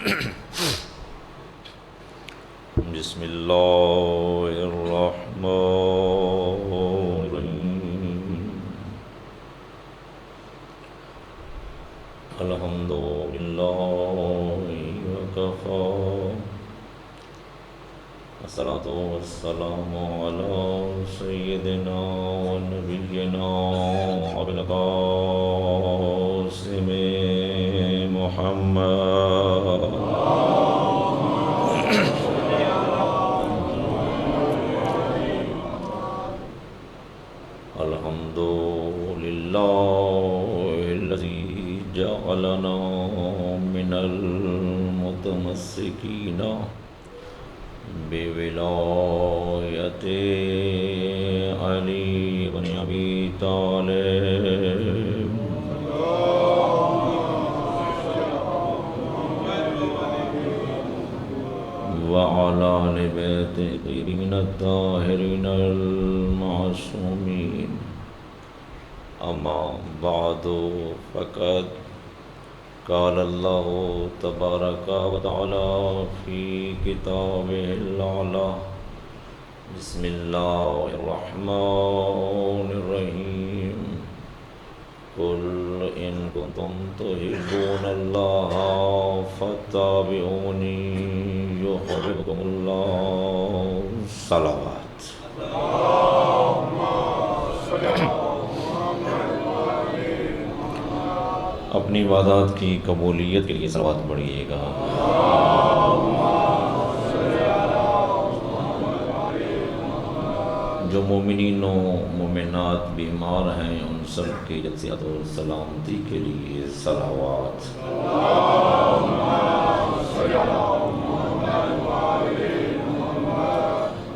بسم اللہ الرحمن الرحیم الحمد للہ وکفی والصلاة والسلام علی سیدنا و نبینا ابوالقاسم محمد الحمد للہ الذی جعلنا من المتمسکین بولایت علی بن ابی طالب وعلى آل بیت الطاہرین الطاہرین المعصومین اما بعد فقد قال اللہ تبارک و تعالی فی کتابہ العلی بسم اللہ الرحمن الرحیم قل ان کنتم تحبون اللہ فاتبعونی یحببکم اللہ صلوات اپنی عبادات کی قبولیت کے لیے صلوات پڑھیے گا۔ جو مومنین و مومنات بیمار ہیں ان سب کی جلسیات و سلامتی کے لیے صلوات۔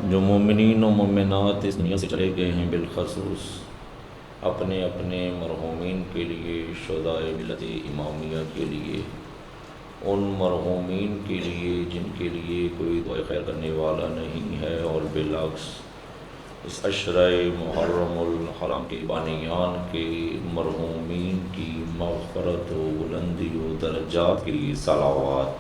جو مومنین و مومنات اس دنیا سے چلے گئے ہیں بالخصوص اپنے اپنے مرحومین کے لیے، شہدائے ملت امامیہ کے لیے، ان مرحومین کے لیے جن کے لیے کوئی دعائے خیر کرنے والا نہیں ہے، اور بالعکس اس عشرہ محرم الحرام کے بانیان کے مرحومین کی مغفرت و بلندی و درجات کے لیے صلوات۔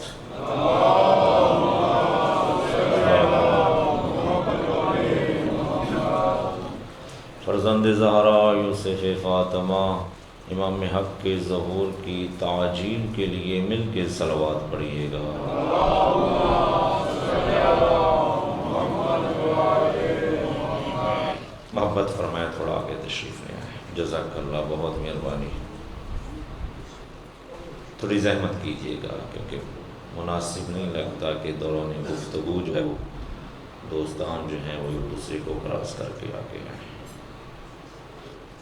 فرزند زہرا یوسف فاطمہ امام حق کے ظہور کی تعجیل کے لیے مل کے صلوات پڑھیے گا۔ محبت فرمائے تھوڑا آگے تشریف لے آئے، جزاک اللہ، بہت مہربانی۔ تھوڑی زحمت کیجیے گا کیونکہ مناسب نہیں لگتا کہ دوران گفتگو جو ہے وہ دوستان جو ہیں وہ ایک دوسرے کو کراس کر کے آگے آئیں۔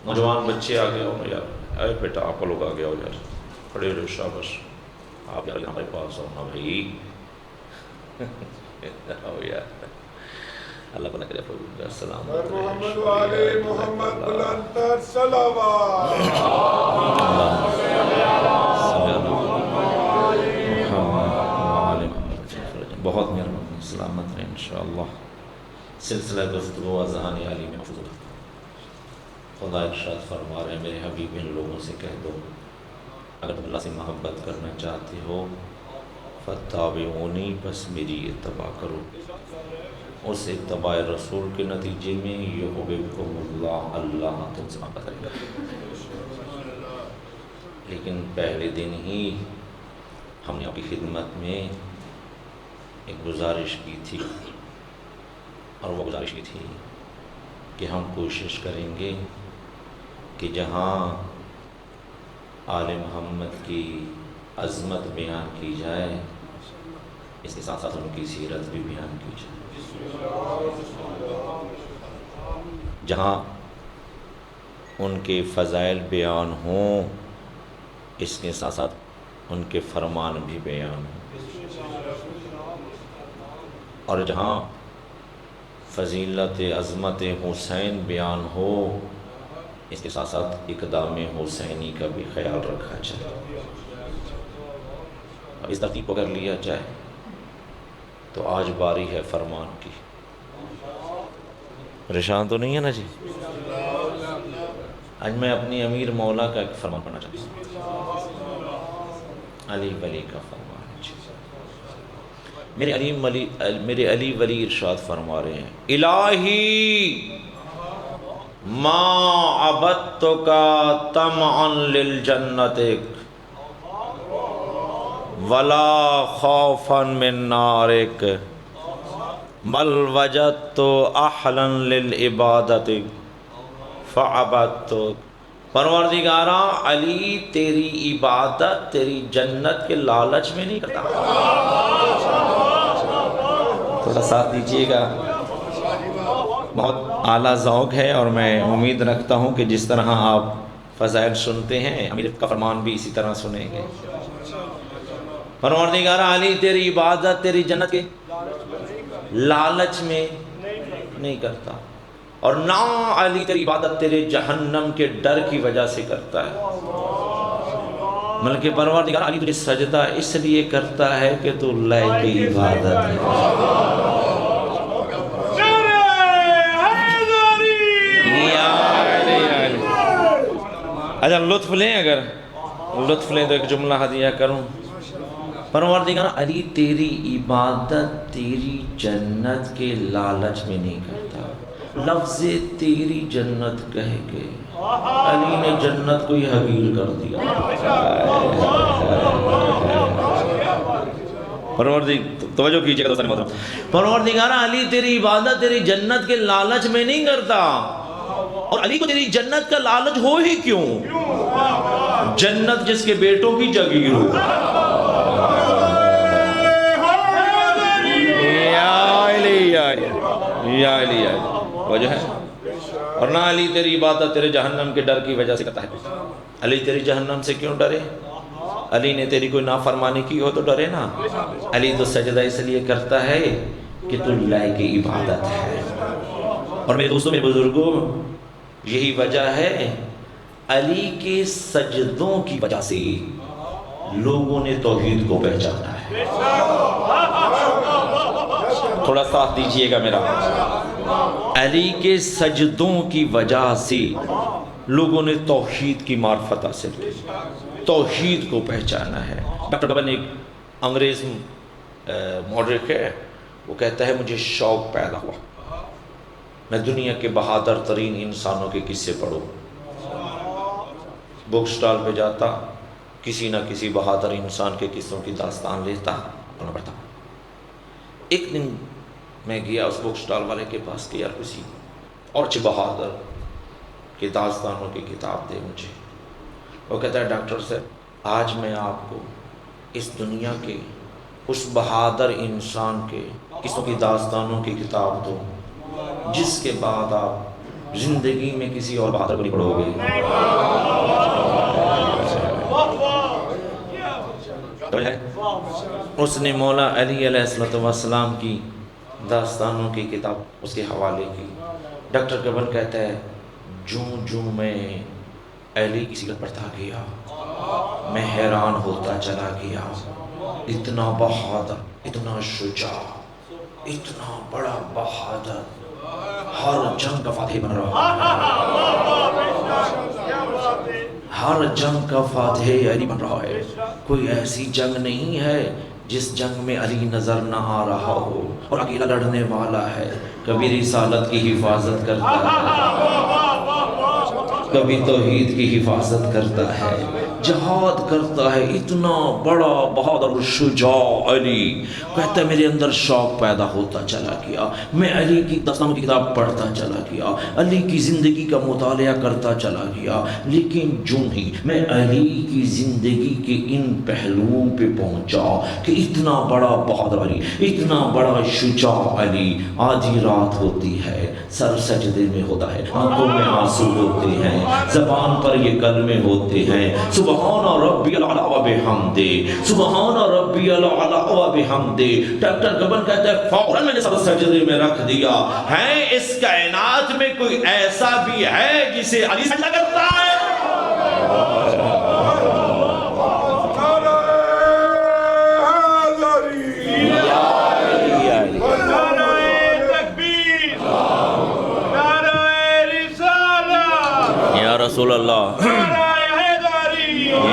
نوجوان بچے آگے ہو نا یار، اے بیٹا آپ لوگ آگے ہو یار، کھڑے ہو شاباش، آپ یار ہمارے پاس ہو نا بھائی، آؤ یار، اللہ بنا کرے السلام محمد وعلی محمد بلندر صلوات۔ بہت مہربانی، سلامت رہیں انشاءاللہ۔ سلسلہ گفتگو اذہان علی میں محفوظ رکھتا ہوں۔ خدا ارشاد فرما رہے ہیں میرے حبیب ان لوگوں سے کہہ دو اگر تم اللہ سے محبت کرنا چاہتے ہو فاتبعونی، بس میری اتباع کرو۔ اس اتباع رسول کے نتیجے میں یحببکم اللہ، اللہ تم سے محبت کرے گا۔ لیکن پہلے دن ہی ہم نے آپ کی خدمت میں ایک گزارش کی تھی، اور وہ گزارش کی تھی کہ ہم کوشش کریں گے کہ جہاں آل محمد کی عظمت بیان کی جائے اس کے ساتھ ساتھ ان کی سیرت بھی بیان کی جائے، جہاں ان کے فضائل بیان ہوں اس کے ساتھ ساتھ ان کے فرمان بھی بیان ہوں، اور جہاں فضیلت عظمت حسین بیان ہو اس کے ساتھ ساتھ اقدام حسینی کا بھی خیال رکھا جائے۔ اس ترتیب کو اگر لیا جائے تو آج باری ہے فرمان کی۔ پریشان تو نہیں ہے نا جی؟ آج میں اپنی امیر مولا کا ایک فرمان پڑھنا چاہتا ہوں، علی ولی کا فرمان ہے جی۔ میرے علی ولی ارشاد فرما رہے ہیں الہی ما عبدتک طمعا للجنتک ولا خوفا من نارک بل وجدت اہلا للعبادتک فعبدتک۔ پروردگارا علی تیری عبادت تیری جنت کے لالچ میں نہیں کرتا۔ تھوڑا ساتھ دیجئے گا، بہت اعلیٰ ذوق ہے اور میں امید رکھتا ہوں کہ جس طرح آپ فضائل سنتے ہیں امیر کا فرمان بھی اسی طرح سنیں گے۔ پروردگار علی تیری عبادت تیری جنت کے لالچ میں نہیں کرتا، اور نہ علی تیری عبادت تیرے جہنم کے ڈر کی وجہ سے کرتا ہے، بلکہ پروردگار علی تجھے سجدہ اس لیے کرتا ہے کہ تو اللہ کی عبادت ہے۔ اچھا لطف لیں، اگر لطف لیں تو ایک جملہ ہدیہ کروں۔ پروردگار علی تیری عبادت تیری جنت کے لالچ میں نہیں کرتا، لفظ تیری جنت کہہ کے علی نے جنت کو ہی حقیر کر دیا۔ توجہ کیجئے گا، پروردگار علی تیری عبادت تیری جنت کے لالچ میں نہیں کرتا، اور علی کو تیری جنت کا لالچ ہو ہی کیوں؟ جنت جس کے بیٹوں کی جگیر ہو۔ یا علی وجہ ہے، اور نہ علی تیری عبادت تیرے جہنم کے ڈر کی وجہ سے کرتا ہے۔ علی تیری جہنم سے کیوں ڈرے؟ علی نے تیری کوئی نافرمانی کی ہو تو ڈرے نا۔ علی تو سجدہ اس لیے کرتا ہے کہ تو اللہ کی عبادت ہے۔ اور میرے دوستوں میرے بزرگوں یہی وجہ ہے علی کے سجدوں کی وجہ سے لوگوں نے توحید کو پہچانا ہے۔ تھوڑا ساتھ دیجئے گا میرا۔ علی کے سجدوں کی وجہ سے لوگوں نے توحید کی معرفت حاصل کی، توحید کو پہچانا ہے۔ ڈاکٹر گبن ایک انگریز مورخ ہے، وہ کہتا ہے مجھے شوق پیدا ہوا میں دنیا کے بہادر ترین انسانوں کے قصے پڑھوں، بک سٹال پہ جاتا کسی نہ کسی بہادر انسان کے قصوں کی داستان لیتا پڑھنا پڑتا۔ ایک دن میں گیا اس بک سٹال والے کے پاس کہ یار کسی اور اچھے بہادر کے داستانوں کی کتاب دے مجھے۔ وہ کہتا ہے ڈاکٹر صاحب آج میں آپ کو اس دنیا کے اس بہادر انسان کے قصوں کی داستانوں کی کتاب دوں جس کے بعد آپ زندگی میں کسی اور بہادر کو نہیں پڑھو گے۔ اس نے مولا علی علیہ السلام کی داستانوں کی کتاب اس کے حوالے کی۔ ڈاکٹر گبن کہتا ہے جوں میں علی کی سیرت پڑھتا گیا میں حیران ہوتا چلا گیا، اتنا بہادر، اتنا شجاع، اتنا بڑا بہادر، ہر جنگ کا فاتح بن رہا ہے، ہر جنگ کا فاتح علی بن رہا ہے۔ کوئی ایسی جنگ نہیں ہے جس جنگ میں علی نظر نہ آ رہا ہو، اور اکیلا لڑنے والا ہے، کبھی رسالت کی حفاظت کرتا ہے، کبھی توحید کی حفاظت کرتا ہے، جہاد کرتا ہے۔ اتنا بڑا بہادر شجاع علی کہتا ہے میرے اندر شوق پیدا ہوتا چلا گیا، میں علی کی داستانوں کی کتاب پڑھتا چلا گیا، علی کی زندگی کا مطالعہ کرتا چلا گیا، لیکن جوں ہی میں علی کی زندگی کے ان پہلوؤں پہ پہنچا کہ اتنا بڑا بہادر علی، اتنا بڑا شجاع علی، آدھی رات ہوتی ہے، سر سجدے میں ہوتا ہے، آنکھوں میں آنسو ہوتے ہیں، زبان پر یہ کلمے ہوتے ہیں، سبحان ربی الاعلی و بحمدہ، سبحان ربی الاعلی و بحمدہ۔ ڈاکٹر گبن کہتا ہے فوراً میں نے سر سجدے میں رکھ دیا ہے۔ اس کائنات میں کوئی ایسا بھی ہے جسے علی سجدہ کرتا ہے؟ رسول اللہ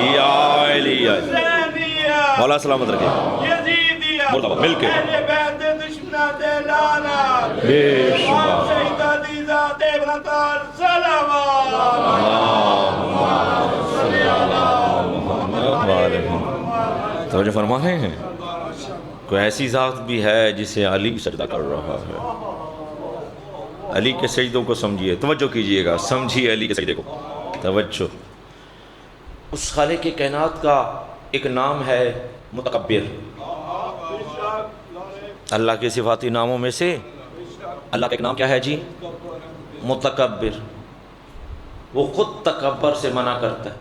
یا علی مولا سلامت رکھے۔ مرتبہ مل کے اہل بیت دشمناں تے لعنت بے شمار امام شہیداں دی ذات ابن صلوات توجہ فرما رہے ہیں کوئی ایسی ذات بھی ہے جسے علی سجدہ کر رہا ہے علی کے سجدوں کو سمجھیے توجہ کیجئے گا سمجھیے علی کے سجدے کو توجہ اس خالق کائنات کا ایک نام ہے متکبر اللہ کے صفاتی ناموں میں سے اللہ کا ایک نام کیا ہے جی متکبر وہ خود تکبر سے منع کرتا ہے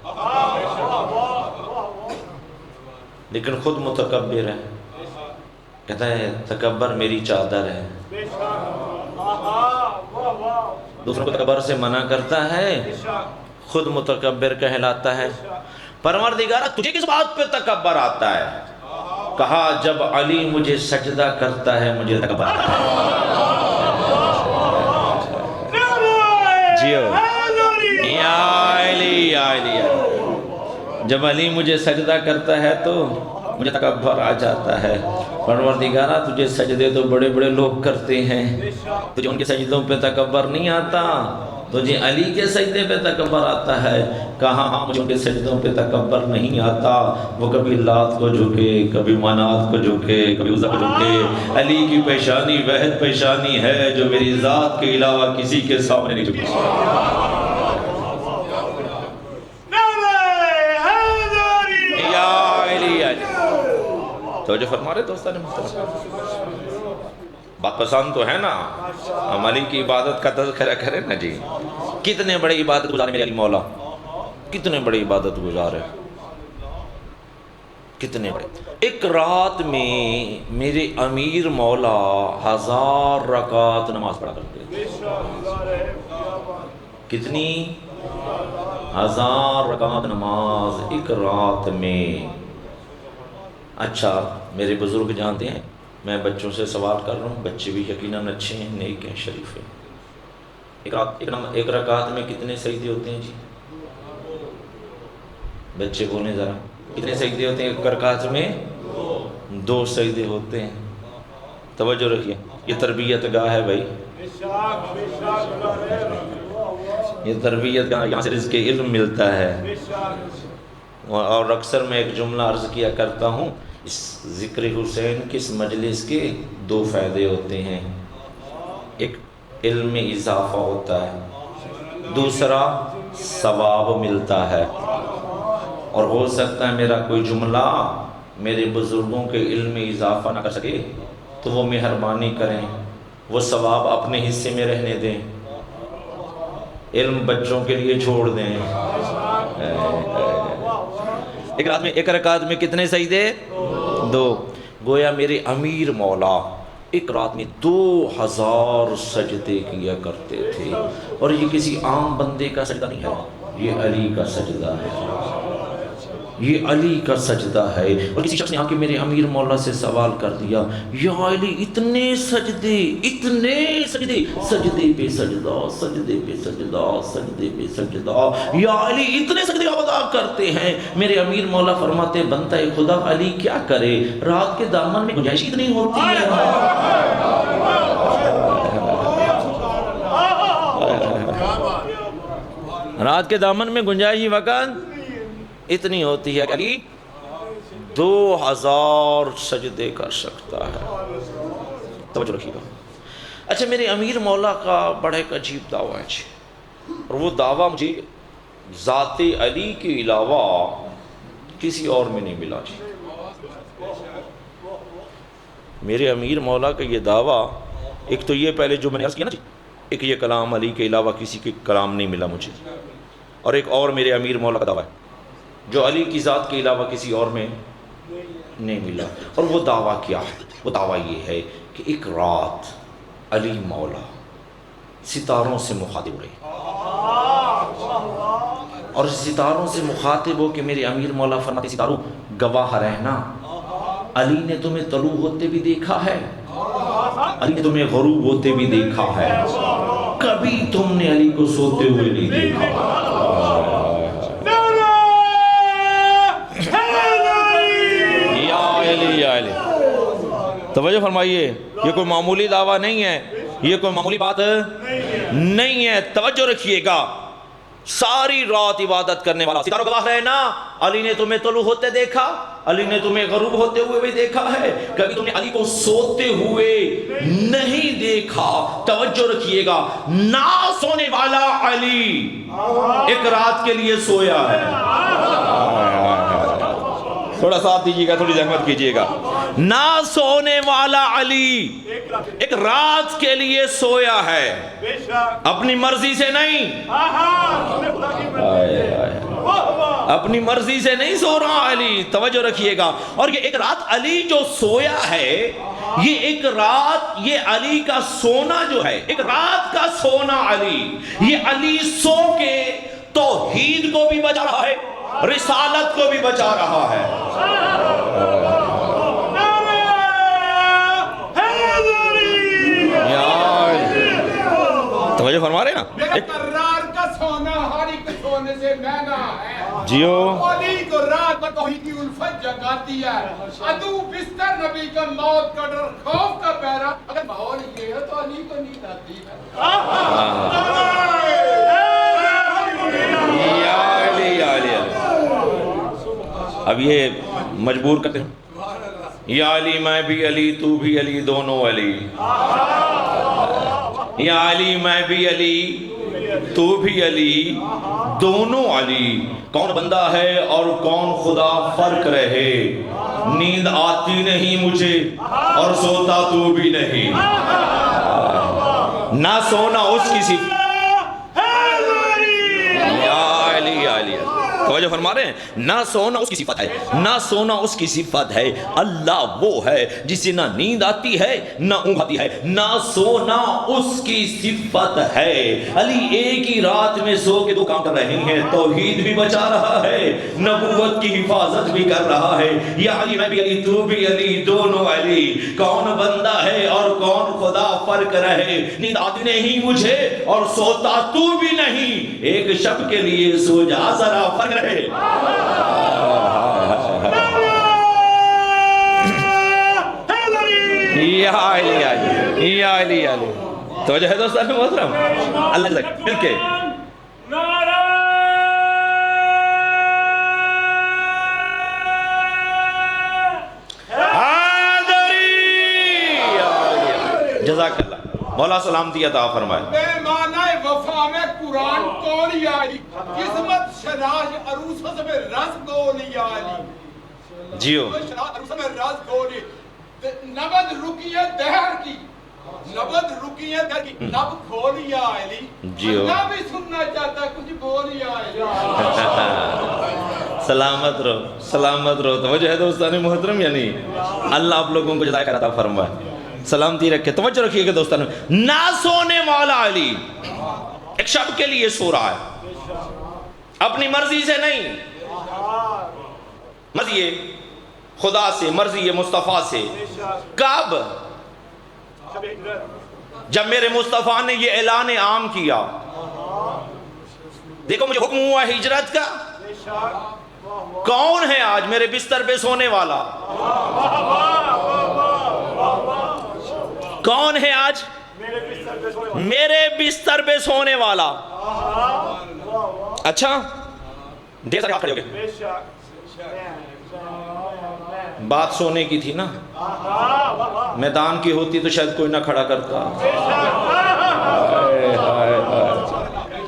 لیکن خود متکبر ہے کہتا ہے تکبر میری چادر ہے دوسروں کو تکبر سے منع کرتا ہے خود متکبر کہلاتا ہے پروردگارہ تجھے کس بات پہ تکبر آتا ہے کہا جب علی مجھے سجدہ کرتا ہے مجھے تکبر آتا ہے جیو یا علی یا علی جب علی مجھے سجدہ کرتا ہے تو مجھے تکبر آ جاتا ہے پروردگارہ تجھے سجدے تو بڑے بڑے لوگ کرتے ہیں تجھے ان کے سجدوں پہ تکبر نہیں آتا تجھے علی کے سجدے پہ تکبر آتا ہے کہاں ہاں مجھے ان کے سجدوں پہ تکبر نہیں آتا وہ کبھی لات کو جھکے کبھی منات کو جھکے کبھی عزا کو جھکے علی کی پیشانی وحد پیشانی ہے جو میری ذات کے علاوہ کسی کے سامنے نہیں جھکی توجہ فرما رہے دوستان محترم بات پسند تو ہے نا ہم علی کی عبادت کا تذکرہ کریں نا جی کتنے بڑے عبادت گزار میرے علی مولا کتنے بڑے عبادت گزار ہے کتنے بڑے ایک رات میں میرے امیر مولا 1000 رکعت نماز پڑھا کرتے تھے کتنی 1000 رکعت نماز ایک رات میں اچھا میرے بزرگ جانتے ہیں میں بچوں سے سوال کر رہا ہوں بچے بھی یقیناً اچھے ہیں نیک ہیں شریف ہیں ایک رکعت میں کتنے سجدے ہوتے ہیں جی بچے بولیں ذرا کتنے سجدے ہوتے ہیں ایک رکعت میں 2 سجدے ہوتے ہیں توجہ رکھیے یہ تربیت گاہ ہے بھائی یہ تربیت گاہ یہاں سے رزق علم ملتا ہے اور اکثر میں ایک جملہ عرض کیا کرتا ہوں اس ذکر حسین کس مجلس کے 2 فائدے ہوتے ہیں ایک علم میں اضافہ ہوتا ہے دوسرا ثواب ملتا ہے اور ہو سکتا ہے میرا کوئی جملہ میرے بزرگوں کے علم میں اضافہ نہ کر سکے تو وہ مہربانی کریں وہ ثواب اپنے حصے میں رہنے دیں علم بچوں کے لیے چھوڑ دیں ایک رکعت میں کتنے سجدے 2 گویا میرے امیر مولا ایک رات میں 2000 سجدے کیا کرتے تھے اور یہ کسی عام بندے کا سجدہ نہیں ہے یہ علی کا سجدہ ہے یہ علی کا سجدہ ہے اور کسی شخص نے آ کے میرے امیر مولا سے سوال کر دیا یا علی اتنے سجدے سجدے پہ سجدہ سجدے پہ سجدہ سجدے پہ سجدہ یا علی اتنے سجدے آپ ادا کرتے ہیں میرے امیر مولا فرماتے بندہ خدا علی کیا کرے رات کے دامن میں گنجائش اتنی ہوتی ہے رات کے دامن میں گنجائش وقت اتنی ہوتی ہے کہ علی 2000 سجدے کر سکتا ہے توجہ رکھیے گا اچھا میرے امیر مولا کا بڑا ایک عجیب دعویٰ ہے جی اور وہ دعویٰ مجھے ذات علی کے علاوہ کسی اور میں نہیں ملا جی میرے امیر مولا کا یہ دعویٰ ایک تو یہ پہلے جو میں نے عرض کیا نا جی ایک یہ کلام علی کے علاوہ کسی کے کلام نہیں ملا مجھے اور ایک اور میرے امیر مولا کا دعویٰ ہے جو علی کی ذات کے علاوہ کسی اور میں نہیں ملا اور وہ دعویٰ کیا ہے وہ دعویٰ یہ ہے کہ ایک رات علی مولا ستاروں سے مخاطب رہے اور ستاروں سے مخاطب ہو کہ میرے امیر مولا فرماتے ستاروں گواہ رہنا علی نے تمہیں طلوع ہوتے بھی دیکھا ہے علی نے تمہیں غروب ہوتے بھی دیکھا ہے کبھی تم نے علی کو سوتے ہوئے نہیں دیکھا توجہ فرمائیے، یہ کوئی معمولی دعویٰ نہیں ہے، یہ کوئی معمولی بات نہیں ہے. توجہ رکھیے گا. ساری رات عبادت کرنے والا ستاروں گواہ ہے نا. علی نے تمہیں طلوع ہوتے دیکھا، علی نے تمہیں غروب ہوتے ہوئے بھی دیکھا ہے، کبھی تم نے علی کو سوتے ہوئے نہیں دیکھا. توجہ رکھیے گا، نہ سونے والا علی ایک رات کے لیے سویا ہے. تھوڑا ساتھ دیجیے گا، تھوڑی زحمت کیجیے گا. نہ سونے والا علی ایک رات کے لیے سویا ہے، اپنی مرضی سے نہیں. اپنی مرضی سے نہیں سو رہا علی. توجہ رکھیے گا. اور یہ ایک رات علی جو سویا ہے، یہ ایک رات، یہ علی کا سونا جو ہے، ایک رات کا سونا علی، یہ علی سو کے توحید کو بھی بچا رہا ہے، رسالت کو بھی بچا رہا ہے. توجہ فرما رہے ہیں نا. قرار کا سونا ہر ایک سونے سے مہنگا ہے. جیو علی کو رات میں توحید کی الفت جگاتی ہے. عدو بستر نبی کا موت کا ڈر خوف کا پہرا. اگر ماحول یہ ہے تو علی کو نیند آتی ہے. یا علی یا علی. اب یہ مجبور کرتے ہیں، یا علی میں بھی علی تو بھی علی دونوں علی. یا علی میں بھی علی تو بھی علی دونوں علی. کون بندہ ہے اور کون خدا فرق رہے، نیند آتی نہیں مجھے اور سوتا تو بھی نہیں. نہ سونا اس کی صفت. یا علی یا علی. توجہ فرما رہے ہیں، نہ سونا اس کی صفت ہے، نہ سونا اس کی صفت ہے. اللہ وہ ہے جسے نہ نیند آتی ہے نہ اونگ آتی ہے، نہ سونا اس کی صفت ہے. علی ایک ہی رات میں سو کے دو کام کر رہے ہیں، توحید بھی بچا رہا ہے، نبوت کی حفاظت بھی کر رہا ہے. یا علی میں بھی علی تو بھی علی دونوں علی. کون بندہ ہے اور کون خدا فرق رہے، نیند آتی نہیں مجھے اور سوتا تو بھی نہیں. ایک شب کے لیے سو جا ذرا فرق رہے. یا علی علی یا علی علی. توجہ ہے دوستان محترم. اللہ جزاک مل کے جزاک اللہ. مولا سلامتی عطا فرمائے. بے معنی وفا میں قرآن کون یا علی، قسمت شراج عروسوں سے میں رز گول یا علی. جیو شراج عروسوں میں رز گولی. نبض رکیے دہر کی، نبض رکیے دہر کی، نب کھول یا علی. جیو اللہ بھی سننا چاہتا کچھ بول یا علی. سلامت رہو، سلامت رہو. توجہ ہے دوستان محترم. یعنی اللہ آپ لوگوں کو جزائے عطا فرمائے، سلامتی رکھے. توجہ رکھیے کہ دوستان، نہ سونے والا علی ایک شب کے لیے سو رہا ہے، اپنی مرضی سے نہیں، مرضی خدا سے، مرضی مصطفیٰ سے. کب؟ جب میرے مصطفیٰ نے یہ اعلان عام کیا، دیکھو مجھے حکم ہوا ہجرت کا. کون ہے آج میرے بستر پہ سونے والا؟ کون ہے آج میرے بستر پہ سونے والا؟ اچھا دیر سے آپ کھڑے ہو گئے. بات سونے کی تھی نا، میدان کی ہوتی تو شاید کوئی نہ کھڑا کرتا.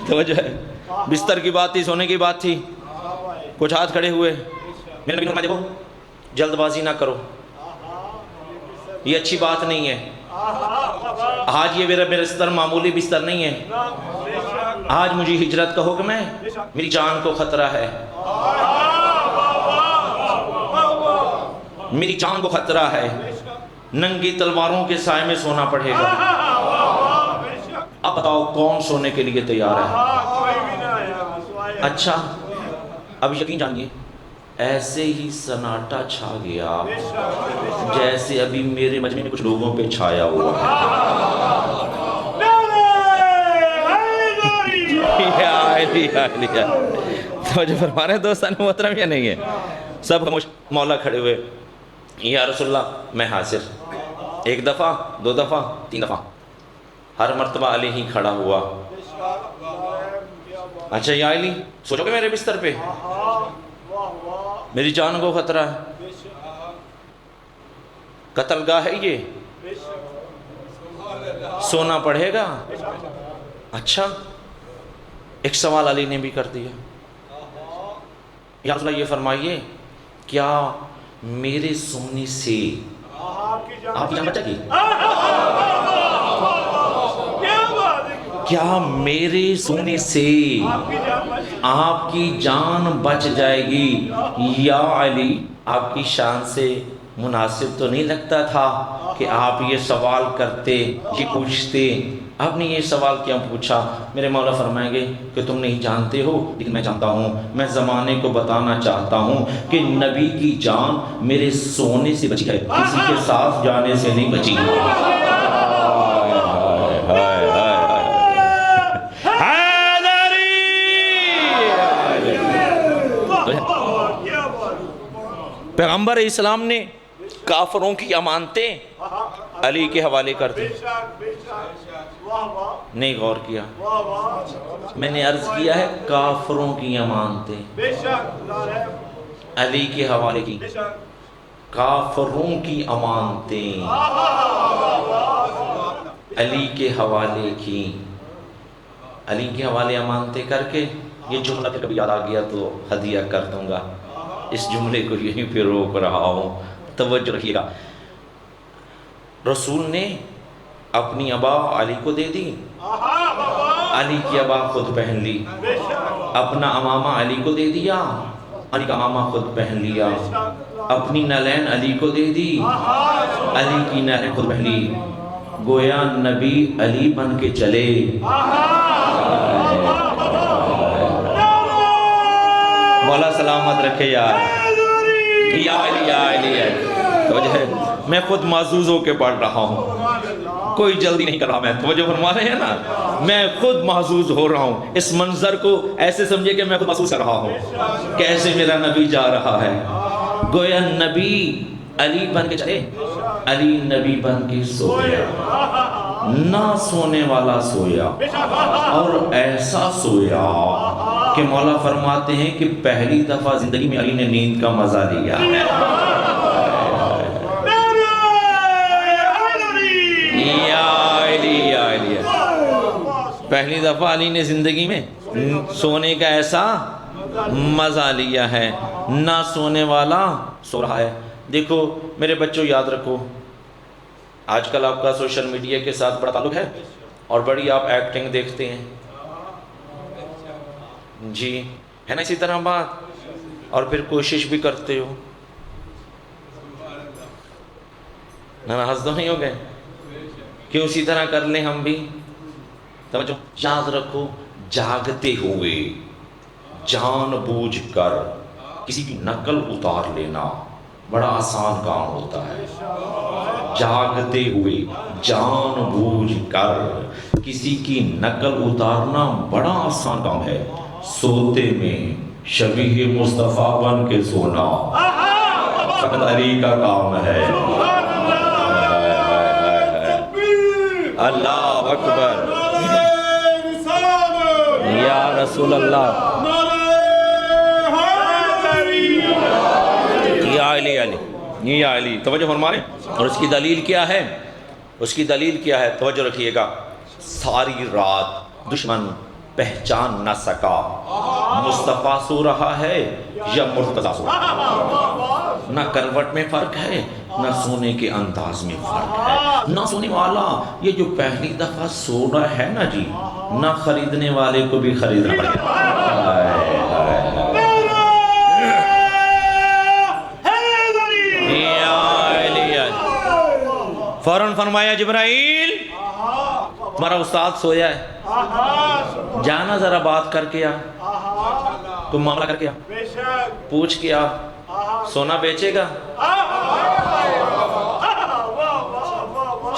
توجہ ہے، بستر کی بات تھی، سونے کی بات تھی. کچھ ہاتھ کھڑے ہوئے. میرے نبی نے فرمایا دیکھو جلد بازی نہ کرو، یہ اچھی بات نہیں ہے. آج یہ میرا بستر معمولی بستر نہیں ہے، آج مجھے ہجرت کا حکم ہے، میری جان کو خطرہ ہے، میری جان کو خطرہ ہے. ننگی تلواروں کے سائے میں سونا پڑے گا. اب بتاؤ کون سونے کے لیے تیار ہے؟ اچھا اب یقین جانیے، ایسے ہی سناٹا چھا گیا جیسے ابھی میرے مجمع میں کچھ لوگوں پہ چھایا ہوا ہے. توجہ فرما رہے ہیں دوستان محترم یا نہیں ہے؟ سب خاموش. مولا کھڑے ہوئے، یا رسول اللہ میں حاضر. ایک دفعہ، دو دفعہ، تین دفعہ، ہر مرتبہ علی ہی کھڑا ہوا. اچھا یا علی سوچو کہ میرے بستر پہ میری جان کو خطرہ ہے، قتل گاہ ہے یہ، سونا پڑے گا. اچھا ایک سوال علی نے بھی کر دیا، یا رسول اللہ یہ فرمائیے کیا میرے سونے سے آپ کی جان بچے گی؟ کیا میرے سونے سے آپ کی جان بچ جائے گی؟ یا علی آپ کی شان سے مناسب تو نہیں لگتا تھا کہ آپ یہ سوال کرتے، یہ پوچھتے. آپ نے یہ سوال کیا پوچھا؟ میرے مولا فرمائیں گے کہ تم نہیں جانتے ہو لیکن میں جانتا ہوں. میں زمانے کو بتانا چاہتا ہوں کہ نبی کی جان میرے سونے سے بچی ہے، کسی کے ساتھ جانے سے نہیں بچی. پیغمبر اسلام نے کافروں کی امانتیں علی کے حوالے کر دی. نہیں غور کیا، میں نے عرض کیا ہے کافروں کی امانتیں علی کے حوالے کی. کافروں کی امانتیں علی کے حوالے کی. علی کے حوالے امانتیں کر کے یہ جملہ پھر کبھی یاد آ گیا تو ہدیہ کر دوں گا. اس جملے کو یہیں پہ روک رہا ہوں، توجہ رکھیے گا. رسول نے اپنی ابا علی کو دے دی، علی کی ابا خود پہن لی. اپنا امامہ علی کو دے دیا، علی کا امامہ خود پہن لیا. اپنی نالین علی کو دے دی، علی کی نالین خود پہن لی. گویا نبی علی بن کے چلے. مولا سلامت رکھے یار. یا علی یا علی ہے. توجہ، میں خود محظوظ ہو کے پڑھ رہا ہوں، کوئی جلدی نہیں کر رہا. میں توجہ فرما رہے ہیں نا، میں خود محظوظ ہو رہا ہوں. اس منظر کو ایسے سمجھے کہ میں خود محسوس کر رہا ہوں کیسے میرا نبی جا رہا ہے. گویا نبی علی بن کے چلے، علی نبی بن کے سویا. نہ سونے والا سویا اور ایسا سویا کہ مولا فرماتے ہیں کہ پہلی دفعہ زندگی میں علی نے نیند کا مزہ لیا ہے. پہلی دفعہ علی نے زندگی میں سونے کا ایسا مزہ لیا ہے. نہ سونے والا سو رہا ہے. دیکھو میرے بچوں یاد رکھو، آج کل آپ کا سوشل میڈیا کے ساتھ بڑا تعلق ہے اور بڑی آپ ایکٹنگ دیکھتے ہیں جی، ہے نا اسی طرح بات، اور پھر کوشش بھی کرتے ہو. نا ہنس دو نہیں ہو گئے کہ اسی طرح کر لیں ہم بھی. توجہ، یاد رکھو جاگتے ہوئے جان بوجھ کر کسی کی نقل اتار لینا بڑا آسان کام ہوتا ہے. جاگتے ہوئے جان بوجھ کر کسی کی نقل اتارنا بڑا آسان کام ہے. سوتے میں شبیہ مصطفیٰ بن کے سونا فقط علی کا کام ہے. اللہ اکبر، یا رسول اللہ، یا علی علی یا علی. توجہ فرما رہے ہیں. اور اس کی دلیل کیا ہے؟ اس کی دلیل کیا ہے؟ توجہ رکھیے گا. ساری رات دشمن پہچان نہ سکا مصطفیٰ سو رہا ہے یا مرتضیٰ سو رہا ہے. نہ کروٹ میں فرق ہے، نہ سونے کے انداز میں فرق ہے. نہ سونے والا یہ جو پہلی دفعہ سو رہا ہے نا جی، نہ خریدنے والے کو بھی خریدنا پڑے گا. فوراً فرمایا جبرائیل تمہارا استاد سویا ہے، جانا ذرا بات کر کے آ. تم معاملہ کر کے آ، پوچھ کے آ، سونا بیچے گا؟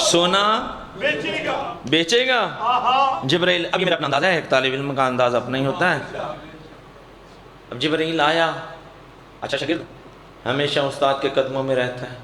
سونا بیچے گا؟ جبرائیل، ابھی میرا اپنا اندازہ ہے، ایک طالب علم کا انداز اپنا ہی ہوتا ہے. اب جبرائیل آیا. اچھا شاگرد ہمیشہ استاد کے قدموں میں رہتا ہے.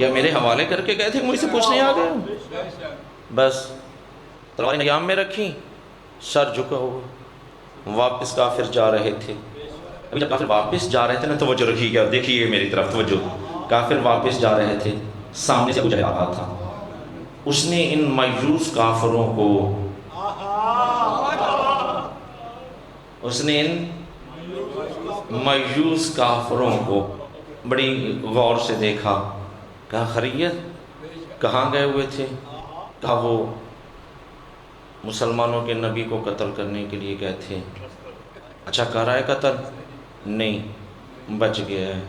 کیا میرے حوالے کر کے گئے تھے مجھ سے پوچھنے آ گئے ہو؟ بس تلواریں نیام میں رکھی، سر جھکا ہوا، واپس کافر جا رہے تھے۔ ابھی جب کافر واپس جا رہے تھے نا، توجہ رکھیے گا، دیکھیے میری طرف توجہ، کافر واپس جا رہے تھے، سامنے سے گزر رہا تھا، اس نے ان مایوس کافروں کو، اس نے ان مایوس کافروں کو بڑی غور سے دیکھا، کہا خیریت، کہاں گئے ہوئے تھے؟ کہا وہ مسلمانوں کے نبی کو قتل کرنے کے لیے گئے تھے۔ اچھا کر رہا ہے قتل؟ نہیں، بچ گیا ہے۔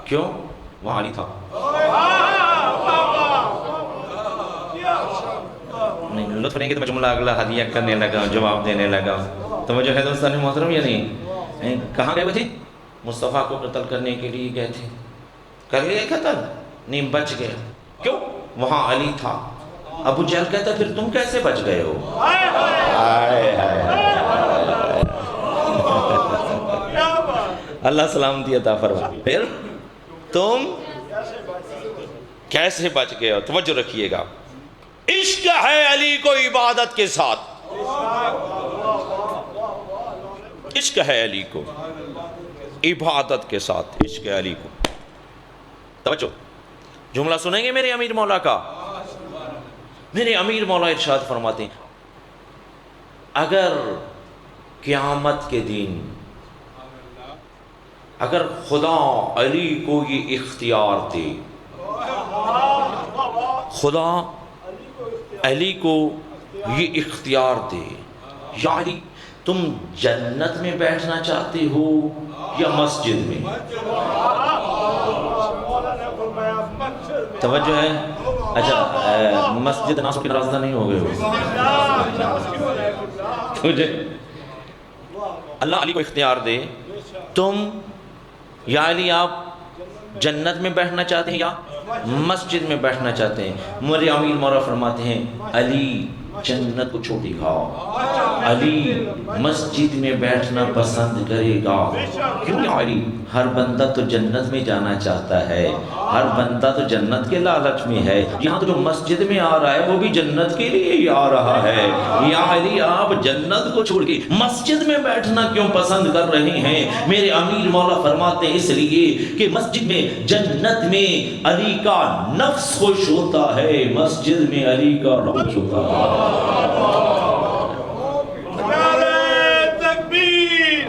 کیوں؟ وہاں نہیں تھا۔ نہیں، لطف نہیں کہ میں جملہ اگلا ہدیہ کرنے لگا، جواب دینے لگا، تو مجھے ہے دوستان محترم یا نہیں؟ کہاں گئے ہوئے تھے؟ مصطفیٰ کو قتل کرنے کے لیے گئے تھے۔ کر لیا قتل؟ نہیں، بچ گیا۔ کیوں؟ وہاں علی تھا۔ ابو جہل کہتا پھر تم کیسے بچ گئے ہو؟ اللہ سلامتی عطا فرمائے۔ پھر تم کیسے بچ گئے ہو؟ توجہ رکھیے گا، عشق ہے علی کو عبادت کے ساتھ، عشق ہے علی کو عبادت کے ساتھ، عشق ہے علی کو۔ توجہ، جملہ سنیں گے میرے امیر مولا کا؟ میرے امیر مولا ارشاد فرماتے ہیں اگر قیامت کے دن اگر خدا علی کو یہ اختیار دے، خدا علی کو یہ اختیار دے، یا علی تم جنت میں بیٹھنا چاہتے ہو یا مسجد میں؟ توجہ ہے؟ اچھا مسجد ناصر کی ناراضہ نہیں ہو گئے ہو؟ تجھے اللہ علی کو اختیار دے، تم یا علی آپ جنت میں بیٹھنا چاہتے ہیں یا مسجد میں بیٹھنا چاہتے ہیں؟ میرے امیر مولا فرماتے ہیں علی جنت کو چھوڑ دکھاؤ، علی مسجد میں بیٹھنا پسند کرے گا۔ کیوں یا علی؟ ہر بندہ تو جنت میں جانا چاہتا ہے، ہر بندہ تو جنت کے لالچ میں ہے، یہاں تو جو مسجد میں آ رہا ہے وہ بھی جنت کے لیے ہی آ رہا ہے۔ یا علی آپ جنت کو چھوڑ کے مسجد میں بیٹھنا کیوں پسند کر رہے ہیں؟ میرے امیر مولا فرماتے ہیں اس لیے کہ مسجد میں جنت میں علی کا نفس خوش ہوتا ہے، مسجد میں علی کا روح خوش ہوتا ہے۔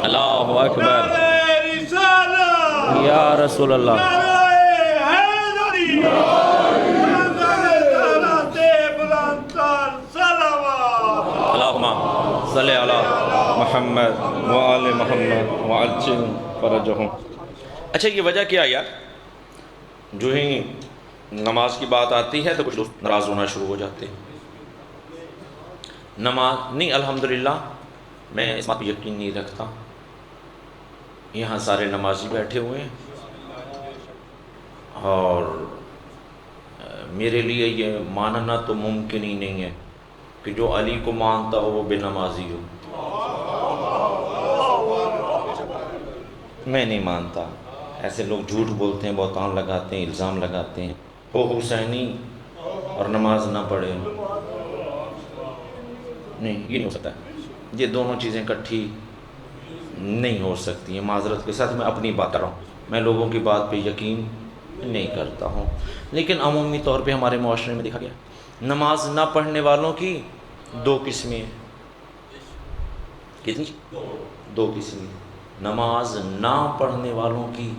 اللہ اکبر، یا رسول اللہ، اللہم صلی علی محمد وآل محمد وعجل فرجہم۔ اچھا یہ وجہ کیا یار؟ جو ہی نماز کی بات آتی ہے تو کچھ لوگ ناراض ہونا شروع ہو جاتے ہیں۔ نماز نہیں، الحمدللہ میں اس بات پہ یقین نہیں رکھتا، یہاں سارے نمازی بیٹھے ہوئے ہیں اور میرے لیے یہ ماننا تو ممکن ہی نہیں ہے کہ جو علی کو مانتا ہو وہ بے نمازی ہو۔ میں نہیں مانتا، ایسے لوگ جھوٹ بولتے ہیں، بہتان لگاتے ہیں، الزام لگاتے ہیں، وہ حسینی اور نماز نہ پڑھے۔ نہیں، یہ نہیں ہو سکتا، یہ دونوں چیزیں اکٹھی نہیں ہو سکتی ہیں۔ معذرت کے ساتھ میں اپنی بات کر رہا ہوں، میں لوگوں کی بات پہ یقین نہیں کرتا ہوں، لیکن عمومی طور پہ ہمارے معاشرے میں دیکھا گیا نماز نہ پڑھنے والوں کی دو قسمیں ہیں۔ کتنی؟ دو قسمیں۔ نماز نہ پڑھنے والوں کی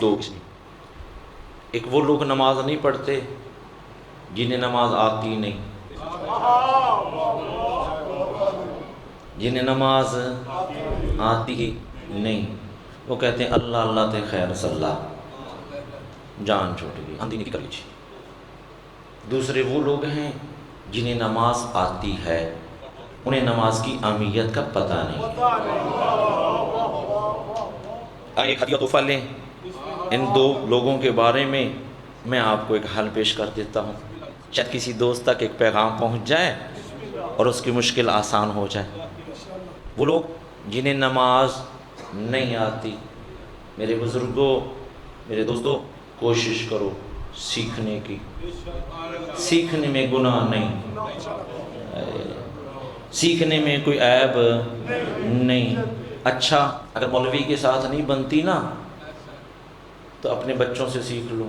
دو قسمیں، ایک وہ لوگ نماز نہیں پڑھتے جنہیں نماز آتی نہیں، جنہیں نماز آتی ہی نہیں، وہ کہتے ہیں اللہ اللہ تے خیر صلی اللہ، جان چھوٹ گئی، اندھی نہیں کر لیجیے۔ دوسرے وہ لوگ ہیں جنہیں نماز آتی ہے، انہیں نماز کی اہمیت کا پتہ نہیں۔ ایک ہدیہ تحفہ لیں، ان دو لوگوں کے بارے میں میں آپ کو ایک حل پیش کر دیتا ہوں، شاید کسی دوست تک ایک پیغام پہنچ جائے اور اس کی مشکل آسان ہو جائے۔ وہ لوگ جنہیں نماز نہیں آتی، میرے بزرگوں، میرے دوستوں، کوشش کرو سیکھنے کی، سیکھنے میں گناہ نہیں، سیکھنے میں کوئی عیب نہیں۔ اچھا اگر مولوی کے ساتھ نہیں بنتی نا تو اپنے بچوں سے سیکھ لو۔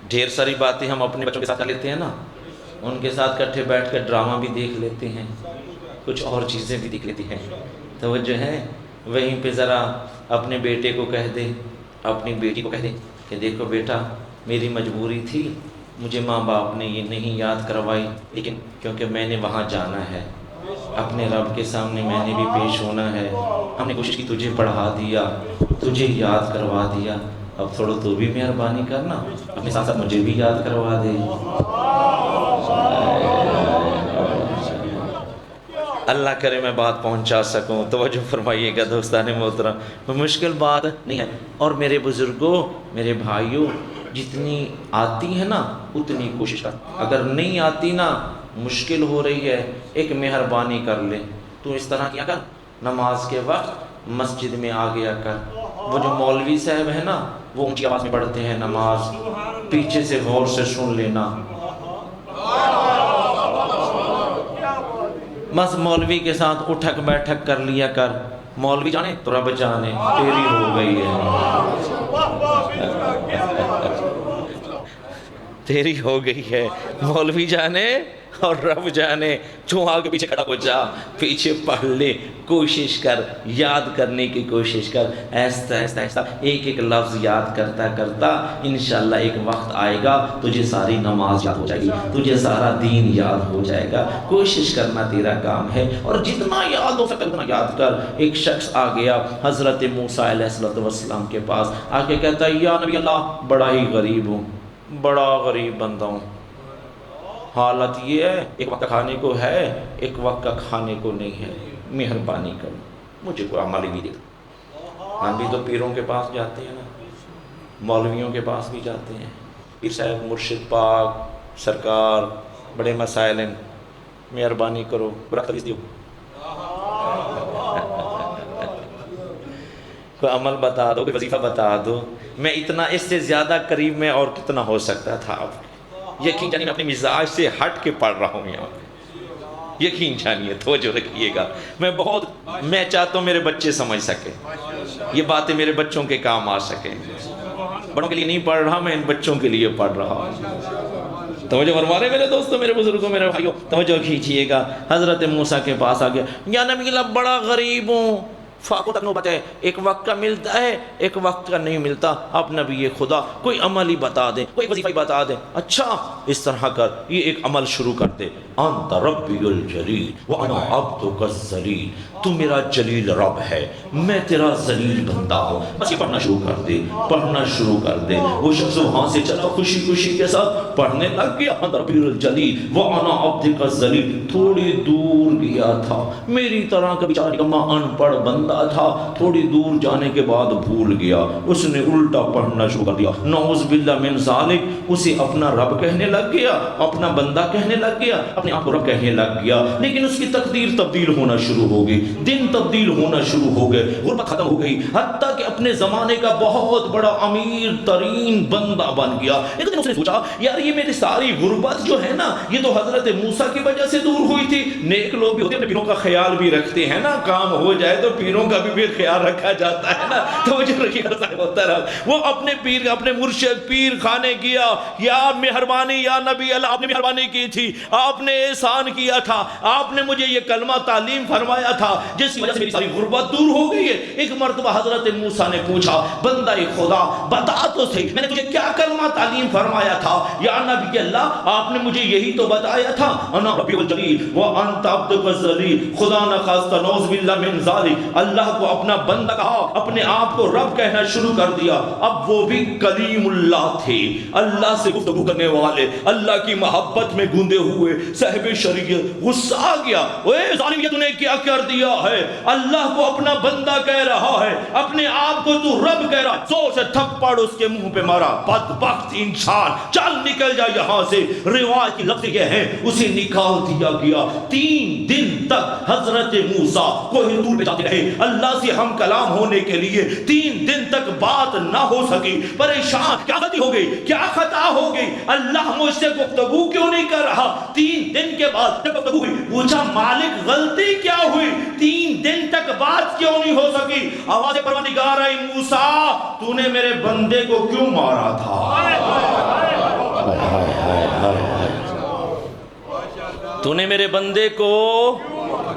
ڈھیر ساری باتیں ہم اپنے بچوں کے ساتھ کر لیتے ہیں نا، ان کے ساتھ کٹھے بیٹھ کر ڈرامہ بھی دیکھ لیتے ہیں، کچھ اور چیزیں بھی دیکھ لیتی ہیں۔ توجہ ہے، وہیں پہ ذرا اپنے بیٹے کو کہہ دے، اپنی بیٹی کو کہہ دے کہ دیکھو بیٹا میری مجبوری تھی، مجھے ماں باپ نے یہ نہیں یاد کروائی، لیکن کیونکہ میں نے وہاں جانا ہے، اپنے رب کے سامنے میں نے بھی پیش ہونا ہے، ہم نے کوشش کی تجھے پڑھا دیا، تجھے یاد کروا دیا، اب تھوڑا تو بھی مہربانی کرنا، اپنے ساتھ ساتھ مجھے بھی یاد کروا دے۔ اللہ کرے میں بات پہنچا سکوں۔ توجہ فرمائیے گا دوستان محترم، مشکل بات نہیں ہے۔ اور میرے بزرگوں، میرے بھائیوں، جتنی آتی ہے نا اتنی کوشش کر، اگر نہیں آتی نا مشکل ہو رہی ہے، ایک مہربانی کر لے، تو اس طرح کیا کر، نماز کے وقت مسجد میں آ گیا کر۔ وہ جو مولوی صاحب ہے نا وہ اونچی آواز میں پڑھتے ہیں نماز، پیچھے سے غور سے سن لینا، بس مولوی کے ساتھ اٹھک بیٹھک کر لیا کر، مولوی جانے تو رب جانے، تیری ہو گئی ہے، تیری ہو گئی ہے، مولوی جانے اور رب جانے، جو آگے پیچھے کھڑا ہو جا، پیچھے پڑھ لے، کوشش کر، یاد کرنے کی کوشش کر، ایسا ایسا ایک ایک لفظ یاد کرتا کرتا انشاءاللہ ایک وقت آئے گا تجھے ساری نماز یاد ہو جائے گی، تجھے سارا دین یاد ہو جائے گا۔ کوشش کرنا تیرا کام ہے، اور جتنا یاد ہو سکتا اتنا یاد کر۔ ایک شخص آ گیا حضرت موسیٰ علیہ السلام کے پاس، آ کے کہتا ہے یا نبی اللہ بڑا ہی غریب ہوں، بڑا غریب بندہ ہوں، حالت یہ ہے ایک وقت کا کھانے کو ہے، ایک وقت کا کھانے کو نہیں ہے، مہربانی کر مجھے کوئی عمل بھی دے۔ ہم بھی تو پیروں کے پاس جاتے ہیں نا، مولویوں کے پاس بھی جاتے ہیں، پیر صاحب مرشد پاک سرکار بڑے مسائل ہیں، مہربانی کرو برا خریز دیو، کوئی عمل بتا دو، کوئی وظیفہ بتا دو۔ میں اتنا اس سے زیادہ قریب میں اور کتنا ہو سکتا تھا، یقین جانیے میں اپنے مزاج سے ہٹ کے پڑھ رہا ہوں یہاں پہ، یقین جانیے، توجہ رکھیے گا۔ میں چاہتا ہوں میرے بچے سمجھ سکے، یہ باتیں میرے بچوں کے کام آ سکیں، بڑوں کے لیے نہیں پڑھ رہا، میں ان بچوں کے لیے پڑھ رہا ہوں۔ توجہ فرما رہے میرے دوستوں، میرے بزرگوں، میرے بھائیوں، توجہ کھیچیے گا۔ حضرت موسیٰ کے پاس آ گیا، یا نبی اللہ بڑا غریب ہوں، فاقو تک نوبت ہے، ایک وقت کا ملتا ہے ایک وقت کا نہیں ملتا، اب نبی خدا کوئی عمل ہی بتا دیں، کوئی وظیفہ ہی بتا دیں۔ اچھا اس طرح کر، یہ ایک عمل شروع کر دے، انت ربی الجلیل وانا عبدک الذلیل، تو میرا جلیل رب ہے، میں تیرا ذلیل بندہ ہوں، بس یہ پڑھنا شروع کر دے، پڑھنا شروع کر دے۔ وہ شخص وہاں سے چلا خوشی خوشی کے ساتھ پڑھنے لگ گیا، انت ربی الجلیل وانا عبدک الذلیل، تھوڑی دور گیا تھا، میری طرح کا بیچارہ نکما ان پڑھ بندہ تھا، تھوڑی دور جانے کے بعد بھول گیا، اس نے الٹا پڑھنا شروع کر دیا، نعوذ باللہ من ذالک، اسے اپنا رب کہنے لگ گیا، اپنا بندہ کہنے لگ گیا، اپنے آپ کو رب کہنے لگ گیا، لیکن اس کی تقدیر تبدیل ہونا شروع ہو گئی، دن تبدیل ہونا شروع ہو گئے، غربت ختم ہو گئی، حتیٰ کہ اپنے زمانے کا بہت بڑا امیر ترین بندہ بن گیا۔ ایک دن اس نے سوچا یار یہ میری ساری غربت جو ہے نا یہ تو حضرت موسیٰ کی وجہ سے دور ہوئی تھی۔ نیک لوگ بھی ہوتے ہیں، اپنے پیروں کا خیال بھی رکھتے ہیں نا، کام ہو جائے تو پیروں کا بھی خیال رکھا جاتا ہے نا، تو وہ اپنے پیر اپنے مرشد پیر خانے کیا، یا مہربانی یا نبی اللہ آپ نے مہربانی کی تھی، آپ نے احسان کیا تھا، آپ نے مجھے یہ کلمہ تعلیم فرمایا تھا جس کی وجہ سے میری ساری غربت دور ہو گئی ہے۔ ایک مرتبہ حضرت موسیٰ نے پوچھا بندہ خدا بتا تو صحیح میں نے تجھے کیا کلمہ تعلیم فرمایا تھا؟ یا نبی اللہ آپ نے مجھے یہی تو بتایا تھا، انا ربی الجلیل وانت عبدک الذلیل، خدا نخواستہ نعوذ باللہ من ذالک، اللہ کو اپنا بندہ کہا، اپنے آپ کو رب کہنا شروع کر دیا۔ اب وہ بھی کلیم اللہ تھے، اللہ سے گفتگو کرنے والے، اللہ کی محبت میں گوندے ہوئے، صاحب شریعت غصہ آ گیا، اے ظالم یہ تو نے کیا کر دیا ہے؟ اللہ کو اپنا بندہ کہہ رہا ہے، اپنے آپ کو تو رب کہہ رہا ہے، زور سے تھپڑ اس کے منہ پہ مارا، بدبخت انسان چل نکل جا یہاں سے۔ روایت کی لفظ یہ ہے اسے نکال دیا گیا۔ 3 دن تک حضرت موسیٰ کوہ طور پہ جاتے رہے، اللہ سے ہم کلام ہونے کے لیے 3 دن تک بات نہ ہو سکی، پریشان، کیا غلطی ہو گئی، کیا خطا ہو گئی، اللہ مجھ سے گفتگو کیوں نہیں کر رہا؟ 3 دن کے بعد جب گفتگو ہوئی، پوچھا مالک غلطی کیا ہوئی، 3 دن تک بات کیوں نہیں ہو سکی؟ آواز پروردگار آئی، موسیٰ تو نے میرے بندے کو کیوں مارا تھا؟ تو نے میرے بندے کو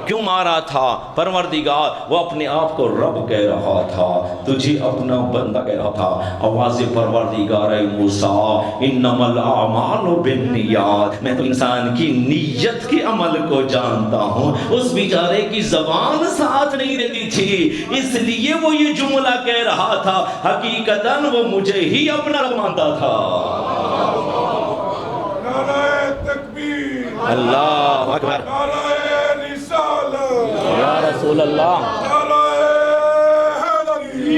کیوں مارا تھا؟ پروردگار وہ اپنے آپ کو رب کہہ رہا تھا، تجھے اپنا بندہ کہہ رہا تھا۔ آواز پروردگار اے موسیٰ انما الاعمال بالنیات، میں تو انسان کی نیت کے عمل کو جانتا ہوں۔ اس بیچارے کی زبان ساتھ نہیں دیتی تھی، اس لیے وہ یہ جملہ کہہ رہا تھا، حقیقتاً وہ مجھے ہی اپنا رب مانتا تھا۔ نعرہ تکبیر، اللہ اکبر، نعرہ رسالت، یا رسول اللہ، نعرہ حیدری،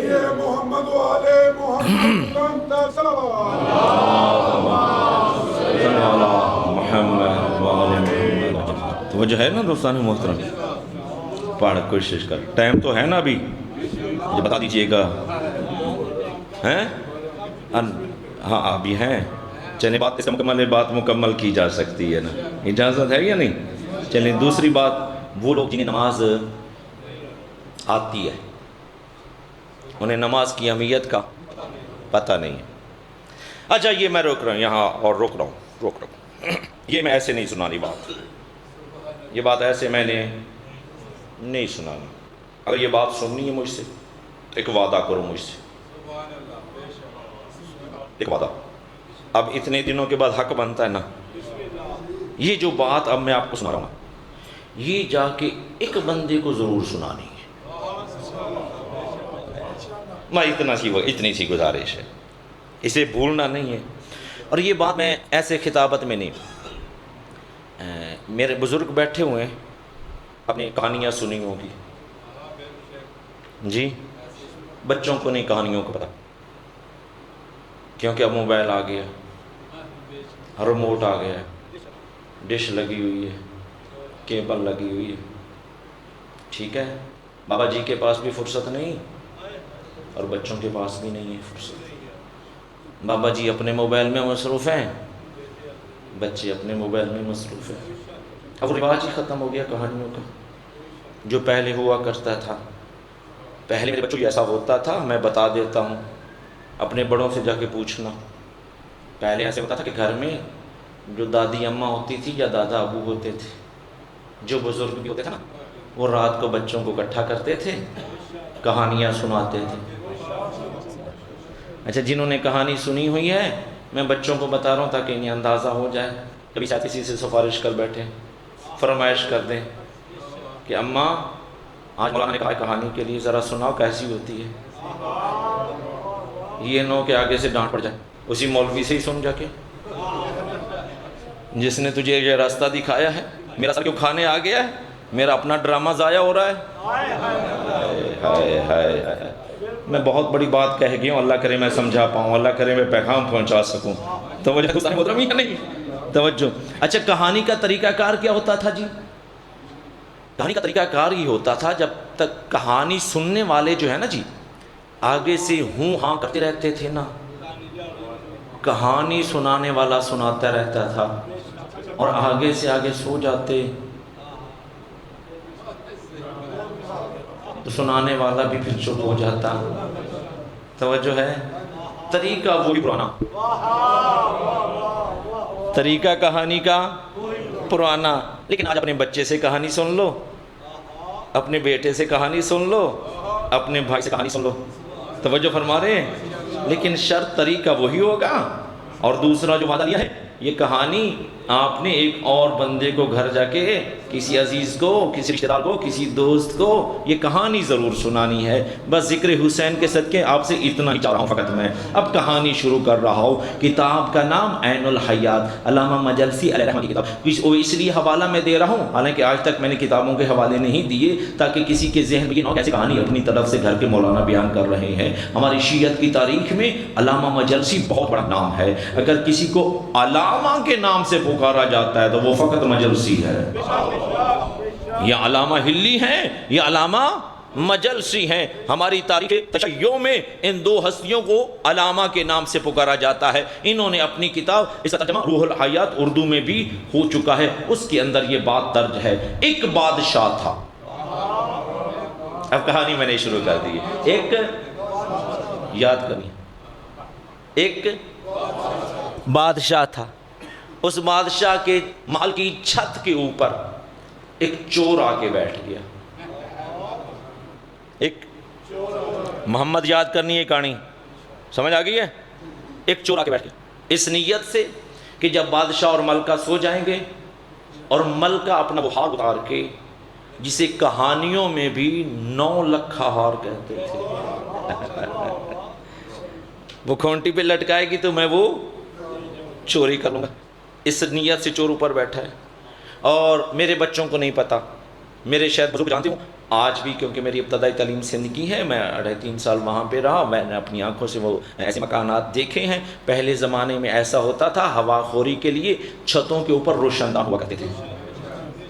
یہ محمد و آل محمد کا صلوات۔ محمد وآل محمد۔ تو وہ جو ہے نا دوستان محترم، پڑھ کوشش کر، ٹائم تو ہے نا ابھی، مجھے بتا دیجئے گا، ہیں؟ ہاں ابھی ہیں، چلیں بات اس کا مکمل ہے، بات مکمل کی جا سکتی ہے نا، اجازت ہے یا نہیں؟ چلیں دوسری بات، وہ لوگ جنہیں نماز آتی ہے انہیں نماز کی اہمیت کا پتہ نہیں ہے۔ اچھا یہ میں روک رہا ہوں یہاں، اور روک رہا ہوں، یہ میں ایسے نہیں سنانی بات، یہ بات ایسے میں نے نہیں سنانی۔ اگر یہ بات سننی ہے مجھ سے تو ایک وعدہ کرو مجھ سے، ایک وعدہ، اب اتنے دنوں کے بعد حق بنتا ہے نا، یہ جو بات اب میں آپ کو سنا رہا ہوں یہ جا کے ایک بندے کو ضرور سنانی ہے، میں اتنی سی گزارش ہے، اسے بھولنا نہیں ہے۔ اور یہ بات میں ایسے خطابت میں نہیں، میرے بزرگ بیٹھے ہوئے ہیں، اپنی کہانیاں سنی ہوگی جی، بچوں کو نہیں کہانیوں کو پتہ، کیونکہ اب موبائل آ گیا، ریموٹ آ گیا ہے، ڈش لگی ہوئی ہے، کیبل لگی ہوئی ہے، ٹھیک ہے، بابا جی کے پاس بھی فرصت نہیں اور بچوں کے پاس بھی نہیں ہے فرصت۔ بابا جی اپنے موبائل میں مصروف ہیں، بچے اپنے موبائل میں مصروف ہیں۔ اب رواج ہی ختم ہو گیا کہانیوں کا، جو پہلے ہوا کرتا تھا، پہلے میرے بچوں ایسا ہوتا تھا، میں بتا دیتا ہوں، اپنے بڑوں سے جا کے پوچھنا، پہلے ایسے ہوتا تھا کہ گھر میں جو دادی اماں ہوتی تھی یا دادا ابو ہوتے تھے، جو بزرگ بھی ہوتے تھے نا، وہ رات کو بچوں کو اکٹھا کرتے تھے، کہانیاں سناتے تھے۔ اچھا جنہوں نے کہانی سنی ہوئی ہے میں بچوں کو بتا رہا ہوں تاکہ انہیں اندازہ ہو جائے، کبھی شاید کسی سے سفارش کر بیٹھے، فرمائش کر دیں کہ اماں آج مولانا نے کہا ہے کہانی کے لیے، ذرا سناؤ کیسی ہوتی ہے۔ یہ نو کہ آگے سے ڈانٹ پڑ جائے، اسی مولوی سے ہی سن جا کے، جس نے تجھے یہ راستہ دکھایا ہے، میرا سر کیوں کھانے آ گیا ہے، میرا اپنا ڈرامہ ضائع ہو رہا ہے۔ ہائے میں بہت بڑی بات کہہ گیا ہوں، اللہ کرے میں سمجھا پاؤں، اللہ کرے میں پیغام پہنچا سکوں۔ توجہ دوستان محترم یا نہیں؟ توجہ۔ اچھا کہانی کا طریقہ کار کیا ہوتا تھا جی؟ کہانی کا طریقہ کار یہ ہوتا تھا، جب تک کہانی سننے والے جو ہے نا جی آگے سے ہوں ہاں کرتے رہتے تھے نا، کہانی سنانے والا سناتا رہتا تھا اور آگے سے آگے سو جاتے تو سنانے والا بھی پھر چپ ہو جاتا۔ توجہ ہے، طریقہ وہی پرانا، طریقہ کہانی کا پرانا، لیکن آج اپنے بچے سے کہانی سن لو، اپنے بیٹے سے کہانی سن لو، اپنے بھائی سے کہانی سن لو، توجہ فرما رہے ہیں، لیکن شرط طریقہ وہی ہوگا۔ اور دوسرا جو وعدہ لیا ہے، یہ کہانی آپ نے ایک اور بندے کو گھر جا کے، کسی عزیز کو، کسی رشتہ دار کو، کسی دوست کو یہ کہانی ضرور سنانی ہے۔ بس ذکر حسین کے صدقے آپ سے اتنا ہی چاہ رہا ہوں فقط میں۔ اب کہانی شروع کر رہا ہوں۔ کتاب کا نام عین الحیات، علامہ مجلسی علیہ رحمہ کی کتاب، اس لیے حوالہ میں دے رہا ہوں، حالانکہ آج تک میں نے کتابوں کے حوالے نہیں دیے تاکہ کسی کے ذہن میں یہ نہ ہو کیسے کہانی اپنی طرف سے گھر کے مولانا بیان کر رہے ہیں۔ ہماری شیعت کی تاریخ میں علامہ مجلسی بہت بڑا نام ہے، اگر کسی کو علامہ کے نام سے پکارا جاتا ہے تو وہ فقط مجلسی ہے۔ یہ علامہ ہلی ہیں، یہ علامہ مجلسی ہیں. ہماری تاریخ تشیع میں ان دو ہستیوں کو علامہ کے نام سے پکارا جاتا ہے. انہوں نے اپنی کتاب، اس کا ترجمہ روح الحیات اردو میں بھی ہو چکا ہے، اس کے اندر یہ بات درج ہے. ایک بادشاہ تھا، اب کہانی میں نے شروع کر دی ہے. ایک، یاد کرنی، ایک بادشاہ تھا. اس بادشاہ کے محل کی چھت کے اوپر ایک چور آ کے بیٹھ گیا. ایک محمد، یاد کرنی ہے کہانی، سمجھ آ گئی ہے؟ ایک چور آ کے بیٹھ گیا اس نیت سے کہ جب بادشاہ اور ملکہ سو جائیں گے اور ملکہ اپنا وہ ہار اتار کے، جسے کہانیوں میں بھی 9 لکھا ہار کہتے تھے، وہ کھونٹی پہ لٹکائے گی تو میں وہ چوری کر لوں گا. اس نیت سے چور اوپر بیٹھا ہے. اور میرے بچوں کو نہیں پتا، میرے شاید بزرگ جانتے ہوں آج بھی، کیونکہ میری ابتدائی تعلیم سندھ کی ہے، میں 2.5-3 سال وہاں پہ رہا. میں نے اپنی آنکھوں سے وہ ایسے مکانات دیکھے ہیں. پہلے زمانے میں ایسا ہوتا تھا، ہوا خوری کے لیے چھتوں کے اوپر روشن دان ہوا کرتے تھے.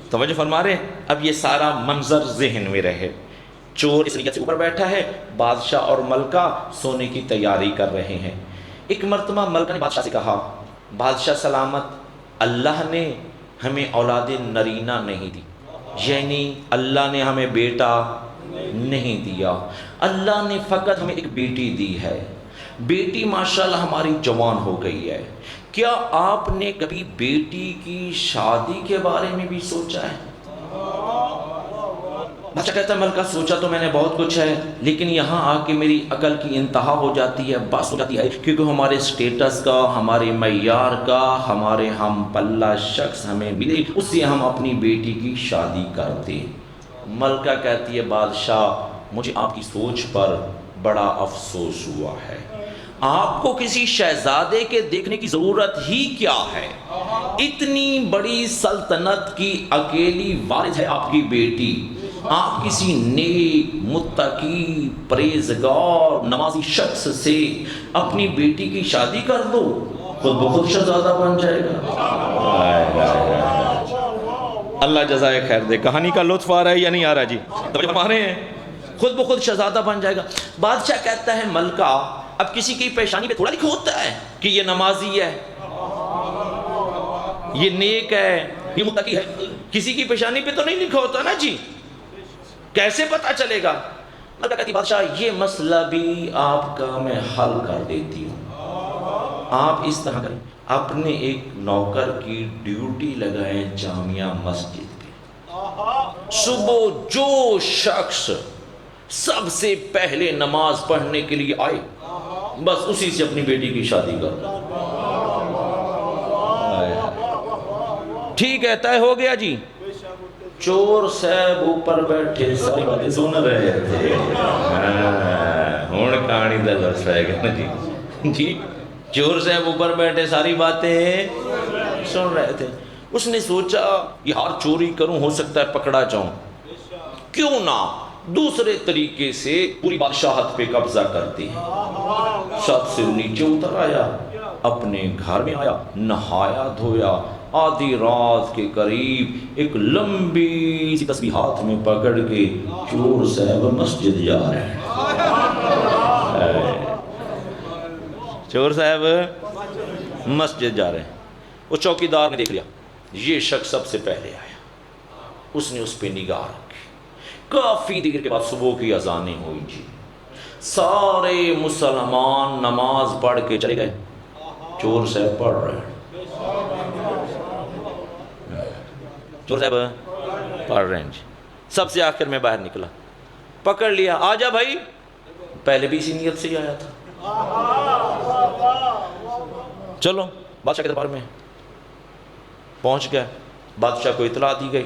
توجہ فرما رہے ہیں؟ اب یہ سارا منظر ذہن میں رہے. چور اس نیت سے اوپر بیٹھا ہے، بادشاہ اور ملکہ سونے کی تیاری کر رہے ہیں. ایک مرتبہ ملکہ نے بادشاہ سے کہا، بادشاہ سلامت، اللہ نے ہمیں اولاد نرینہ نہیں دی، یعنی اللہ نے ہمیں بیٹا نہیں دیا، اللہ نے فقط ہمیں ایک بیٹی دی ہے. بیٹی ماشاءاللہ ہماری جوان ہو گئی ہے. کیا آپ نے کبھی بیٹی کی شادی کے بارے میں بھی سوچا ہے؟ بادشاہ کہتا ہے، ملکہ سوچا تو میں نے بہت کچھ ہے، لیکن یہاں آ کے میری عقل کی انتہا ہو جاتی ہے، بس ہو جاتی ہے، کیونکہ ہمارے سٹیٹس کا، ہمارے معیار کا، ہمارے ہم پلہ شخص ہمیں ملے، اس سے ہم اپنی بیٹی کی شادی کرتے. ملکہ کہتی ہے، بادشاہ مجھے آپ کی سوچ پر بڑا افسوس ہوا ہے. آپ کو کسی شہزادے کے دیکھنے کی ضرورت ہی کیا ہے؟ اتنی بڑی سلطنت کی اکیلی وارث ہے آپ کی بیٹی. آپ کسی نیک، متقی، پرہیزگار، نمازی شخص سے اپنی بیٹی کی شادی کر دو، خود بخود شہزادہ بن جائے گا. اللہ جزائے خیر دے. کہانی کا لطف آ رہا ہے یا نہیں آ رہا جی؟ توجہ فرما رہے ہیں؟ خود بخود شہزادہ بن جائے گا. بادشاہ کہتا ہے، ملکہ اب کسی کی پیشانی پہ تھوڑا لکھا ہوتا ہے کہ یہ نمازی ہے، یہ نیک ہے، یہ متقی ہے. کسی کی پیشانی پہ تو نہیں لکھا ہوتا نا جی، کیسے پتہ چلے گا؟ ملکہ کہتی، بادشاہ یہ مسئلہ بھی آپ کا میں حل کر دیتی ہوں. آپ اس طرح کریں، اپنے ایک نوکر کی ڈیوٹی لگائیں جامعہ مسجد پہ. صبح جو شخص سب سے پہلے نماز پڑھنے کے لیے آئے، بس اسی سے اپنی بیٹی کی شادی کر. ٹھیک ہے، طے ہو گیا جی. چور صاحب اوپر بیٹھے ساری باتیں سن رہے تھے. ہوں کہانی دا لفظ ہے گا جی. چور صاحب اوپر بیٹھے ساری باتیں سن رہے تھے. اس نے سوچا یہ ہار چوری کروں، ہو سکتا ہے پکڑا جاؤں، کیوں نہ دوسرے طریقے سے پوری بادشاہت پہ قبضہ کرتے ہیں. چھت سے نیچے اتر آیا، اپنے گھر میں آیا، نہایا دھویا. آدھی رات کے قریب ایک لمبی سی تسبیح ہاتھ میں پکڑ کے چور صاحب مسجد جا رہے ہیں. چور صاحب مسجد جا رہے ہیں. وہ چوکیدار نے دیکھ لیا یہ شخص سب سے پہلے آیا. اس نے اس پہ نگاہ رکھی. کافی دیر کے بعد صبح کی اذانیں ہوئی جی. سارے مسلمان نماز پڑھ کے چلے گئے، چور صاحب پڑھ رہے ہیں. چور صاحب پڑھ رہے ہیں جی. سب سے آخر میں باہر نکلا، پکڑ لیا، آ جا بھائی. پہلے بھی اسی نیت سے ہی آیا تھا. چلو بادشاہ کے دربار میں پہنچ گئے. بادشاہ کو اطلاع دی گئی.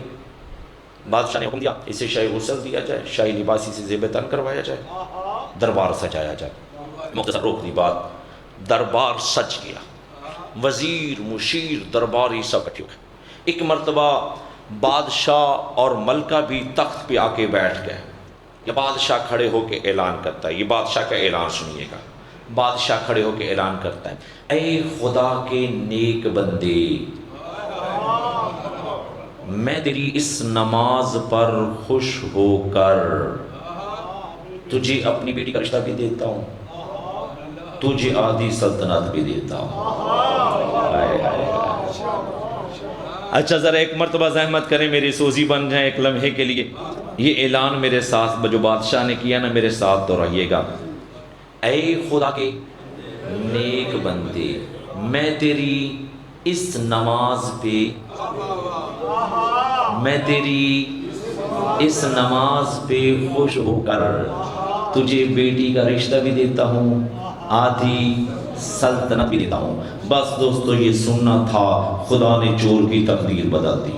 بادشاہ نے حکم دیا اسے شاہی غسل دیا جائے، شاہی لباسی سے زیب تن کروایا جائے، دربار سجایا جائے. مختصر روک دی بات، دربار سج گیا. وزیر، مشیر، درباری سب اکٹھے ہو گئے. ایک مرتبہ بادشاہ اور ملکہ بھی تخت پہ آ کے بیٹھ گئے. یہ بادشاہ کھڑے ہو کے اعلان کرتا ہے، یہ بادشاہ کا اعلان سنیے گا. بادشاہ کھڑے ہو کے اعلان کرتا ہے، اے خدا کے نیک بندے، میں تیری اس نماز پر خوش ہو کر تجھے اپنی بیٹی کا رشتہ بھی دیتا ہوں، تجھے آدھی سلطنت بھی دیتا ہوں۔ اچھا ذرا ایک مرتبہ زحمت کریں، میری سوزی بن جائیں ایک لمحے کے لیے۔ یہ اعلان میرے ساتھ جو بادشاہ نے کیا نا، میرے ساتھ دہرائیے گا۔ اے خدا کے نیک بندے، میں تیری اس نماز پہ، میں تیری اس نماز پہ خوش ہو کر تجھے بیٹی کا رشتہ بھی دیتا ہوں، آدھی سلطنت بھی دیتا ہوں۔ بس دوستو یہ سننا تھا، خدا نے چور کی تقدیر بدل دی۔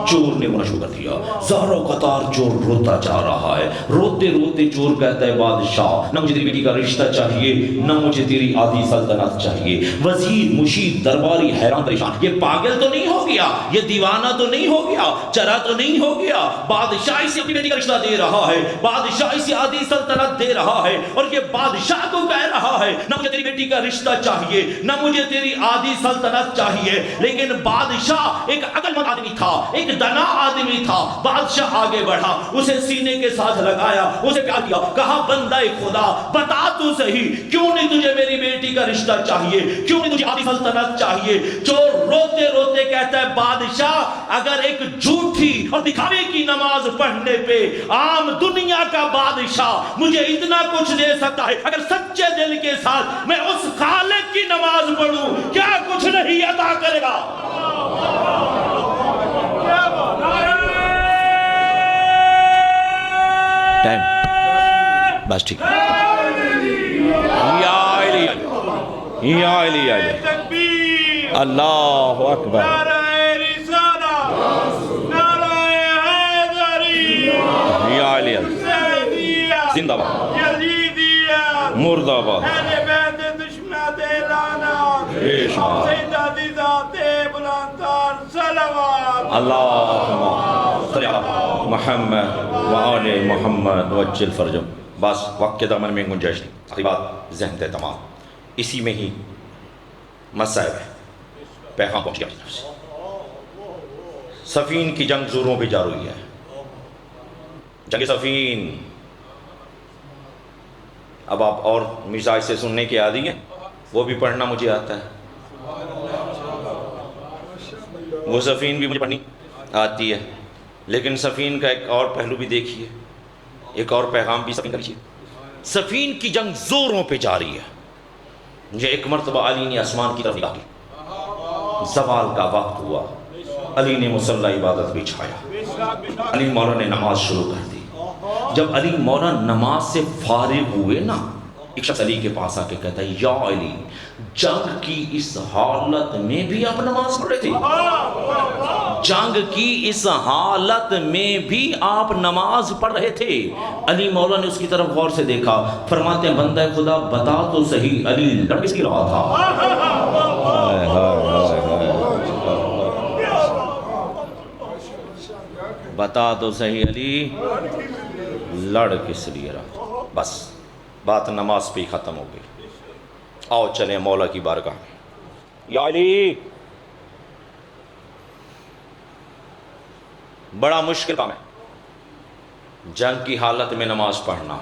چور نے ہونا شروع کر دیا، زاروں قطار چور روتا جا رہا ہے، روتے روتے چور کہتا ہے بادشاہ نہ مجھے تیری بیٹی کا رشتہ چاہیے، نہ مجھے تیری آدھی سلطنت چاہیے۔ وزیر، مشیر، درباری حیران پریشان، یہ پاگل تو نہیں ہو گیا، یہ دیوانہ تو نہیں ہو گیا، چرا تو نہیں ہو گیا؟ بادشاہ اسے اپنی بیٹی کا رشتہ دے رہا ہے، بادشاہ اسے آدھی سلطنت دے رہا ہے، اور یہ بادشاہ کو کہہ رہا ہے نہ مجھے تیری بیٹی کا رشتہ چاہیے، نہ مجھے تیری آدھی سلطنت چاہیے۔ لیکن بادشاہ ایک عقل مند آدمی تھا، ایک دنا آدمی تھا۔ بادشاہ آگے بڑھا، اسے سینے کے ساتھ لگایا، اسے پیار کیا، کہا بندہ خدا بتا تو صحیح، کیوں نہیں تجھے میری بیٹی کا رشتہ چاہیے، کیوں نہیں تجھے آدھی سلطنت چاہیے؟ چور روتے روتے کہتا ہے بادشاہ اگر ایک جھوٹی اور دکھاوے کی نماز پڑھنے پہ عام دنیا کا بادشاہ مجھے اتنا کچھ دے سکتا ہے، اگر سچے دل کے ساتھ میں اس خالق کی نماز پڑھوں کیا کچھ نہیں عطا کرے گا؟ ٹائم بس ٹھیک، یا علی یا علی یا علی، تکبیر، اللہ اکبر، نعرہ رسالہ، نعرہ حیدری، یا علی حسینیہ، زندہ باد، یزیدیہ، مرد آباد، اہل بیت دشمنات اعلانات، بیش بات، سیدہ ذات بلندار صلوات۔ اللہم صلی علی محمد وآل محمد وجل فرجم۔ بس وقت کے دامن میں گنجائش نہیں، آخری بات ذہن دے تمام، اسی میں ہی مسائب ہے، پیغام پہنچ گیا اپنی طرف سے۔ صفین کی جنگ زوروں پہ جاری ہوئی ہے، جنگ صفین۔ اب آپ اور مزاج سے سننے کے عادی ہیں، وہ بھی پڑھنا مجھے آتا ہے، وہ صفین بھی مجھے پڑھنی آتی ہے، لیکن صفین کا ایک اور پہلو بھی دیکھیے، ایک اور پیغام بھی صفین کا لیجیے۔ صفین کی جنگ زوروں پہ جاری ہے۔ مجھے ایک مرتبہ علی نے آسمان کی طرف نگاہ کی، زوال کا وقت ہوا، علی نے مصلی عبادت بچھایا، علی مولا نے نماز شروع کر دی۔ جب علی مولا نماز سے فارغ ہوئے نا، ایک شخص علی کے پاس آ کے کہتا ہے یا علی، جنگ کی اس حالت میں بھی آپ نماز پڑھ رہے تھے؟ جنگ کی اس حالت میں بھی آپ نماز پڑھ رہے تھے؟ علی مولا نے اس کی طرف غور سے دیکھا، فرماتے ہیں بندہ خدا بتا تو صحیح، علی لڑ کس کی رہا تھا؟ بتا تو صحیح علی لڑ کس لیے رہا؟ بس بات نماز پہ ہی ختم ہو گئی۔ آؤ چلیں مولا کی بارگاہ میں۔ یا علی، بڑا مشکل کام ہے جنگ کی حالت میں نماز پڑھنا،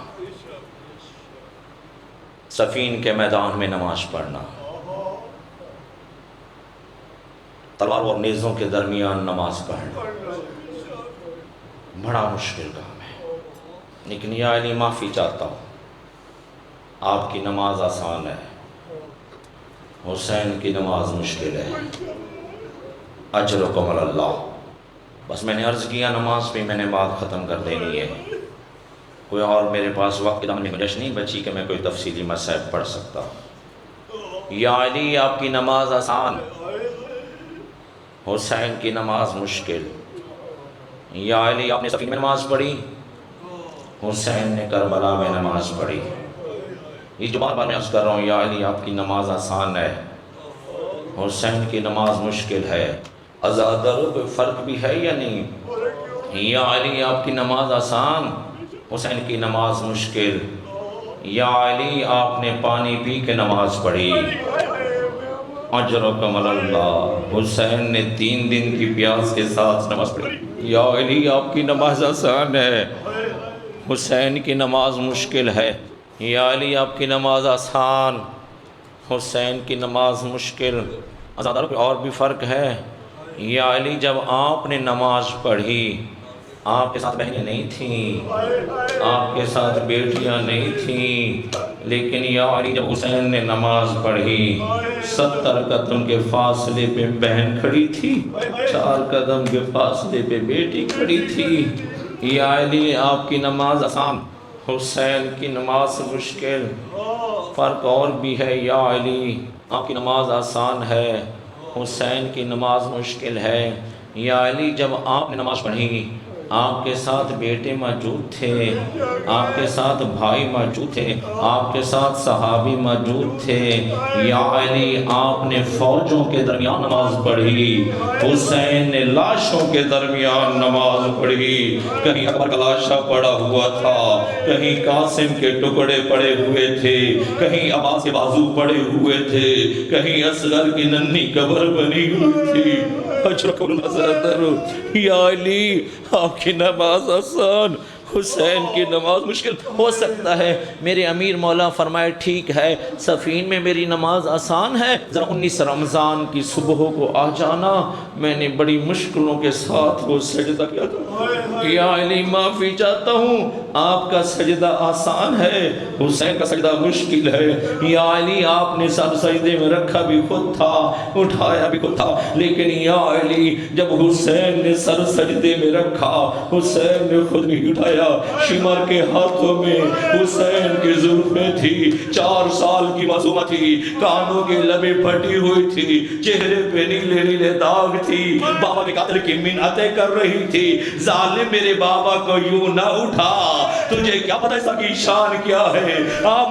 صفین کے میدان میں نماز پڑھنا، تلوار اور نیزوں کے درمیان نماز پڑھنا، بڑا مشکل کام ہے۔ لیکن یا علی معافی چاہتا ہوں، آپ کی نماز آسان ہے، حسین کی نماز مشکل ہے، اجرکم علی اللہ۔ بس میں نے عرض کیا نماز پہ میں نے بات ختم کر دینی ہے، کوئی اور میرے پاس وقت کی دامن گنجائش نہیں بچی کہ میں کوئی تفصیلی مسائل پڑھ سکتا۔ یا علی آپ کی نماز آسان، حسین کی نماز مشکل۔ یا علی آپ نے صفین میں نماز پڑھی، حسین نے کربلا میں نماز پڑھی۔ یہ جو بار بار میں عرض کر رہا ہوں، یا علی آپ کی نماز آسان ہے، حسین کی نماز مشکل ہے، ازاداروں کوئی فرق بھی ہے یا نہیں؟ یا علی آپ کی نماز آسان، حسین کی نماز مشکل۔ یا علی آپ نے پانی پی کے نماز پڑھی، اجرکم اللہ۔ حسین نے 3 دن کی پیاس کے ساتھ نماز پڑھی۔ یا علی آپ کی نماز آسان ہے، حسین کی نماز مشکل ہے۔ یا علی آپ کی نماز آسان، حسین کی نماز مشکل۔ آزاداروں کو اور بھی فرق ہے۔ یا علی جب آپ نے نماز پڑھی، آپ کے ساتھ بہنیں نہیں تھیں، آپ کے ساتھ بیٹیاں نہیں تھیں، لیکن یا علی جب حسین نے نماز پڑھی 70 قدم کے فاصلے پہ بہن کھڑی تھی، 4 قدم کے فاصلے پہ بیٹی کھڑی تھی۔ یا علی آپ کی نماز آسان، حسین کی نماز مشکل۔ فرق اور بھی ہے، یا علی آپ کی نماز آسان ہے، حسین کی نماز مشکل ہے۔ یا علی جب آپ نے نماز پڑھی، آپ کے ساتھ بیٹے موجود تھے، آپ کے ساتھ بھائی موجود تھے، آپ کے ساتھ صحابی موجود تھے۔ یا علی آپ نے فوجوں کے درمیان نماز پڑھی، حسین نے لاشوں کے درمیان نماز پڑھی۔ کہیں اکبر کا لاشا پڑا ہوا تھا، کہیں قاسم کے ٹکڑے پڑے ہوئے تھے، کہیں عباس کے بازو پڑے ہوئے تھے، کہیں اصغر کی ننھی قبر بنی ہوئی تھی۔ یا علی آپ کی نماز آسان، حسین کی نماز مشکل۔ ہو سکتا ہے میرے امیر مولا فرمائے ٹھیک ہے صفین میں میری نماز آسان ہے، ذرا 19 رمضان کی صبح کو آ جانا، میں نے بڑی مشکلوں کے ساتھ وہ سجدہ کیا تھا۔ یا علی معافی چاہتا ہوں، آپ کا سجدہ آسان ہے، حسین کا سجدہ مشکل ہے۔ یا علی آپ نے سر سجدے میں رکھا بھی خود تھا، اٹھایا بھی خود تھا، لیکن یا علی جب حسین نے سر سجدے میں رکھا، حسین نے خود نہیں اٹھایا۔ شمر کے ہاتھوں میں حسین کی زلفیں تھی، 4 سال کی معصومہ تھی، کانوں کی لبیں پھٹی ہوئی تھی، چہرے پہ نیلے نیلے داغ تھی، بابا کے قاتل کی منتیں کر رہی تھی، ظالم میرے بابا کو یوں نہ اٹھا، تجھے کیا پتہ اس سر کی شان کیا ہے،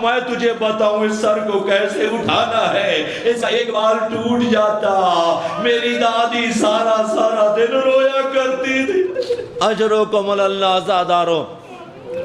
میں تجھے بتاؤں اس سر کو کیسے اٹھانا ہے۔ اس کا ایک بال ٹوٹ جاتا، میری دادی سارا سارا دن رویا کرتی تھی۔ اجرکم اللہ آزادارو،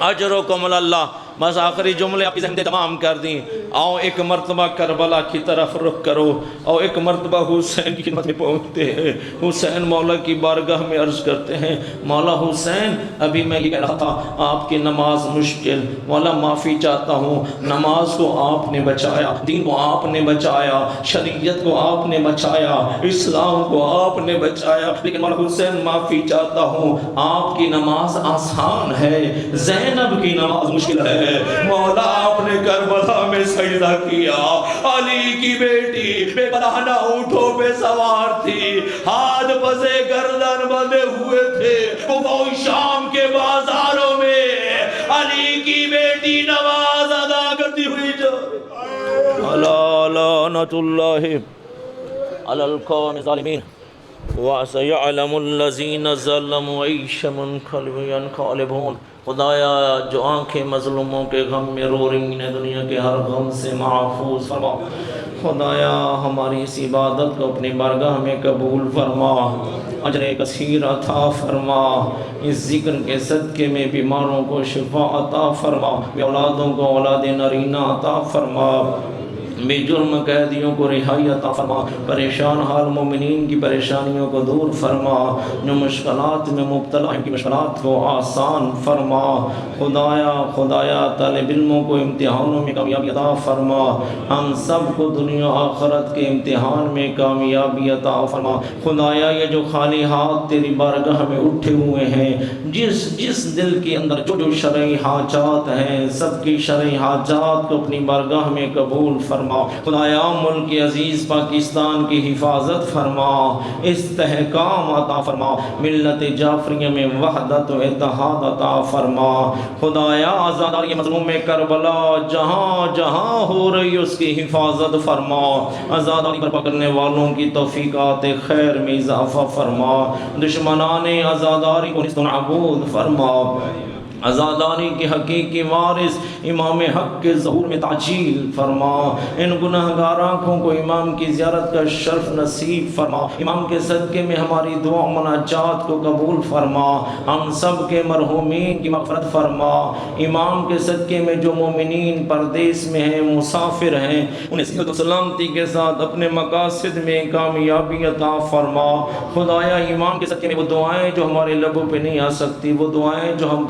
اجرکم اللہ۔ بس آخری جملے آپ کی ذہن تمام کر دیں۔ آؤ ایک مرتبہ کربلا کی طرف رخ کرو، اور ایک مرتبہ حسین کی خدمت میں پہنچتے ہیں۔ حسین مولا کی بارگاہ میں عرض کرتے ہیں، مولا حسین ابھی میں یہ کہہ رہا تھا آپ کی نماز مشکل، مولا معافی چاہتا ہوں، نماز کو آپ نے بچایا، دین کو آپ نے بچایا، شریعت کو آپ نے بچایا، اسلام کو آپ نے بچایا، لیکن مولا حسین معافی چاہتا ہوں آپ کی نماز آسان ہے، زینب کی نماز مشکل ہے۔ مولا آپ نے کربلا میں سجدہ کیا، علی کی بیٹی بے پناہ اونٹوں پہ سوار تھی، ہاتھ پسے گردن بندھے ہوئے تھے، وہ شام کے بازاروں میں علی کی بیٹی نماز ادا کرتی ہوئی جو الا لعنت اللہ علی القوم الظالمین وَسَيَعْلَمُ الَّذِينَ ظَلَمُوا أَيَّ مُنقَلِبٍ يَنقَلِبُونَ۔ خدایا جو آنکھیں مظلوموں کے غم میں رو رہی ہیں، دنیا کے ہر غم سے محفوظ فرما۔ خدایا ہماری اس عبادت کو اپنی بارگاہ میں قبول فرما، اجر کثیر عطا فرما، اس ذکر کے صدقے میں بیماروں کو شفا عطا فرما، بے اولادوں کو اولاد نرینہ عطا فرما، بے جرم قیدیوں کو رہائی عطا فرما، پریشان حال مومنین کی پریشانیوں کو دور فرما، جو مشکلات میں مبتلا ہیں کی مشکلات کو آسان فرما۔ خدایا طالب علموں کو امتحانوں میں کامیابی عطا فرما، ہم سب کو دنیا آخرت کے امتحان میں کامیابی عطا فرما۔ خدایا یہ جو خالی ہاتھ تیری بارگاہ میں اٹھے ہوئے ہیں، جس دل کے اندر جو شرعی حاجات ہیں، سب کی شرعی حاجات کو اپنی بارگاہ میں قبول فرما۔ خدایا ملک عزیز پاکستان کی حفاظت فرما، استحکام عطا فرما، ملت جعفریہ میں وحدت و اتحاد عطا فرما۔ خدایا آزاداری مظلوم میں کربلا جہاں جہاں ہو رہی اس کی حفاظت فرما، آزاداری برپا کرنے والوں کی توفیقات خیر میں اضافہ فرما، دشمنان آزاداری کو نیست و نابود فرما۔ عزاداری کے حقیقی وارث امام حق کے ظہور میں تعجیل فرما، ان گناہگار آنکھوں کو امام کی زیارت کا شرف نصیب فرما، امام کے صدقے میں ہماری دعا مناجات کو قبول فرما، ہم سب کے مرحومین کی مغفرت فرما، امام کے صدقے میں جو مومنین پردیس میں ہیں، مسافر ہیں، انہیں صحت و سلامتی کے ساتھ اپنے مقاصد میں کامیابی عطا فرما۔ خدایا امام کے صدقے میں وہ دعائیں جو ہمارے لبوں پہ نہیں آ سکتی، وہ دعائیں جو ہم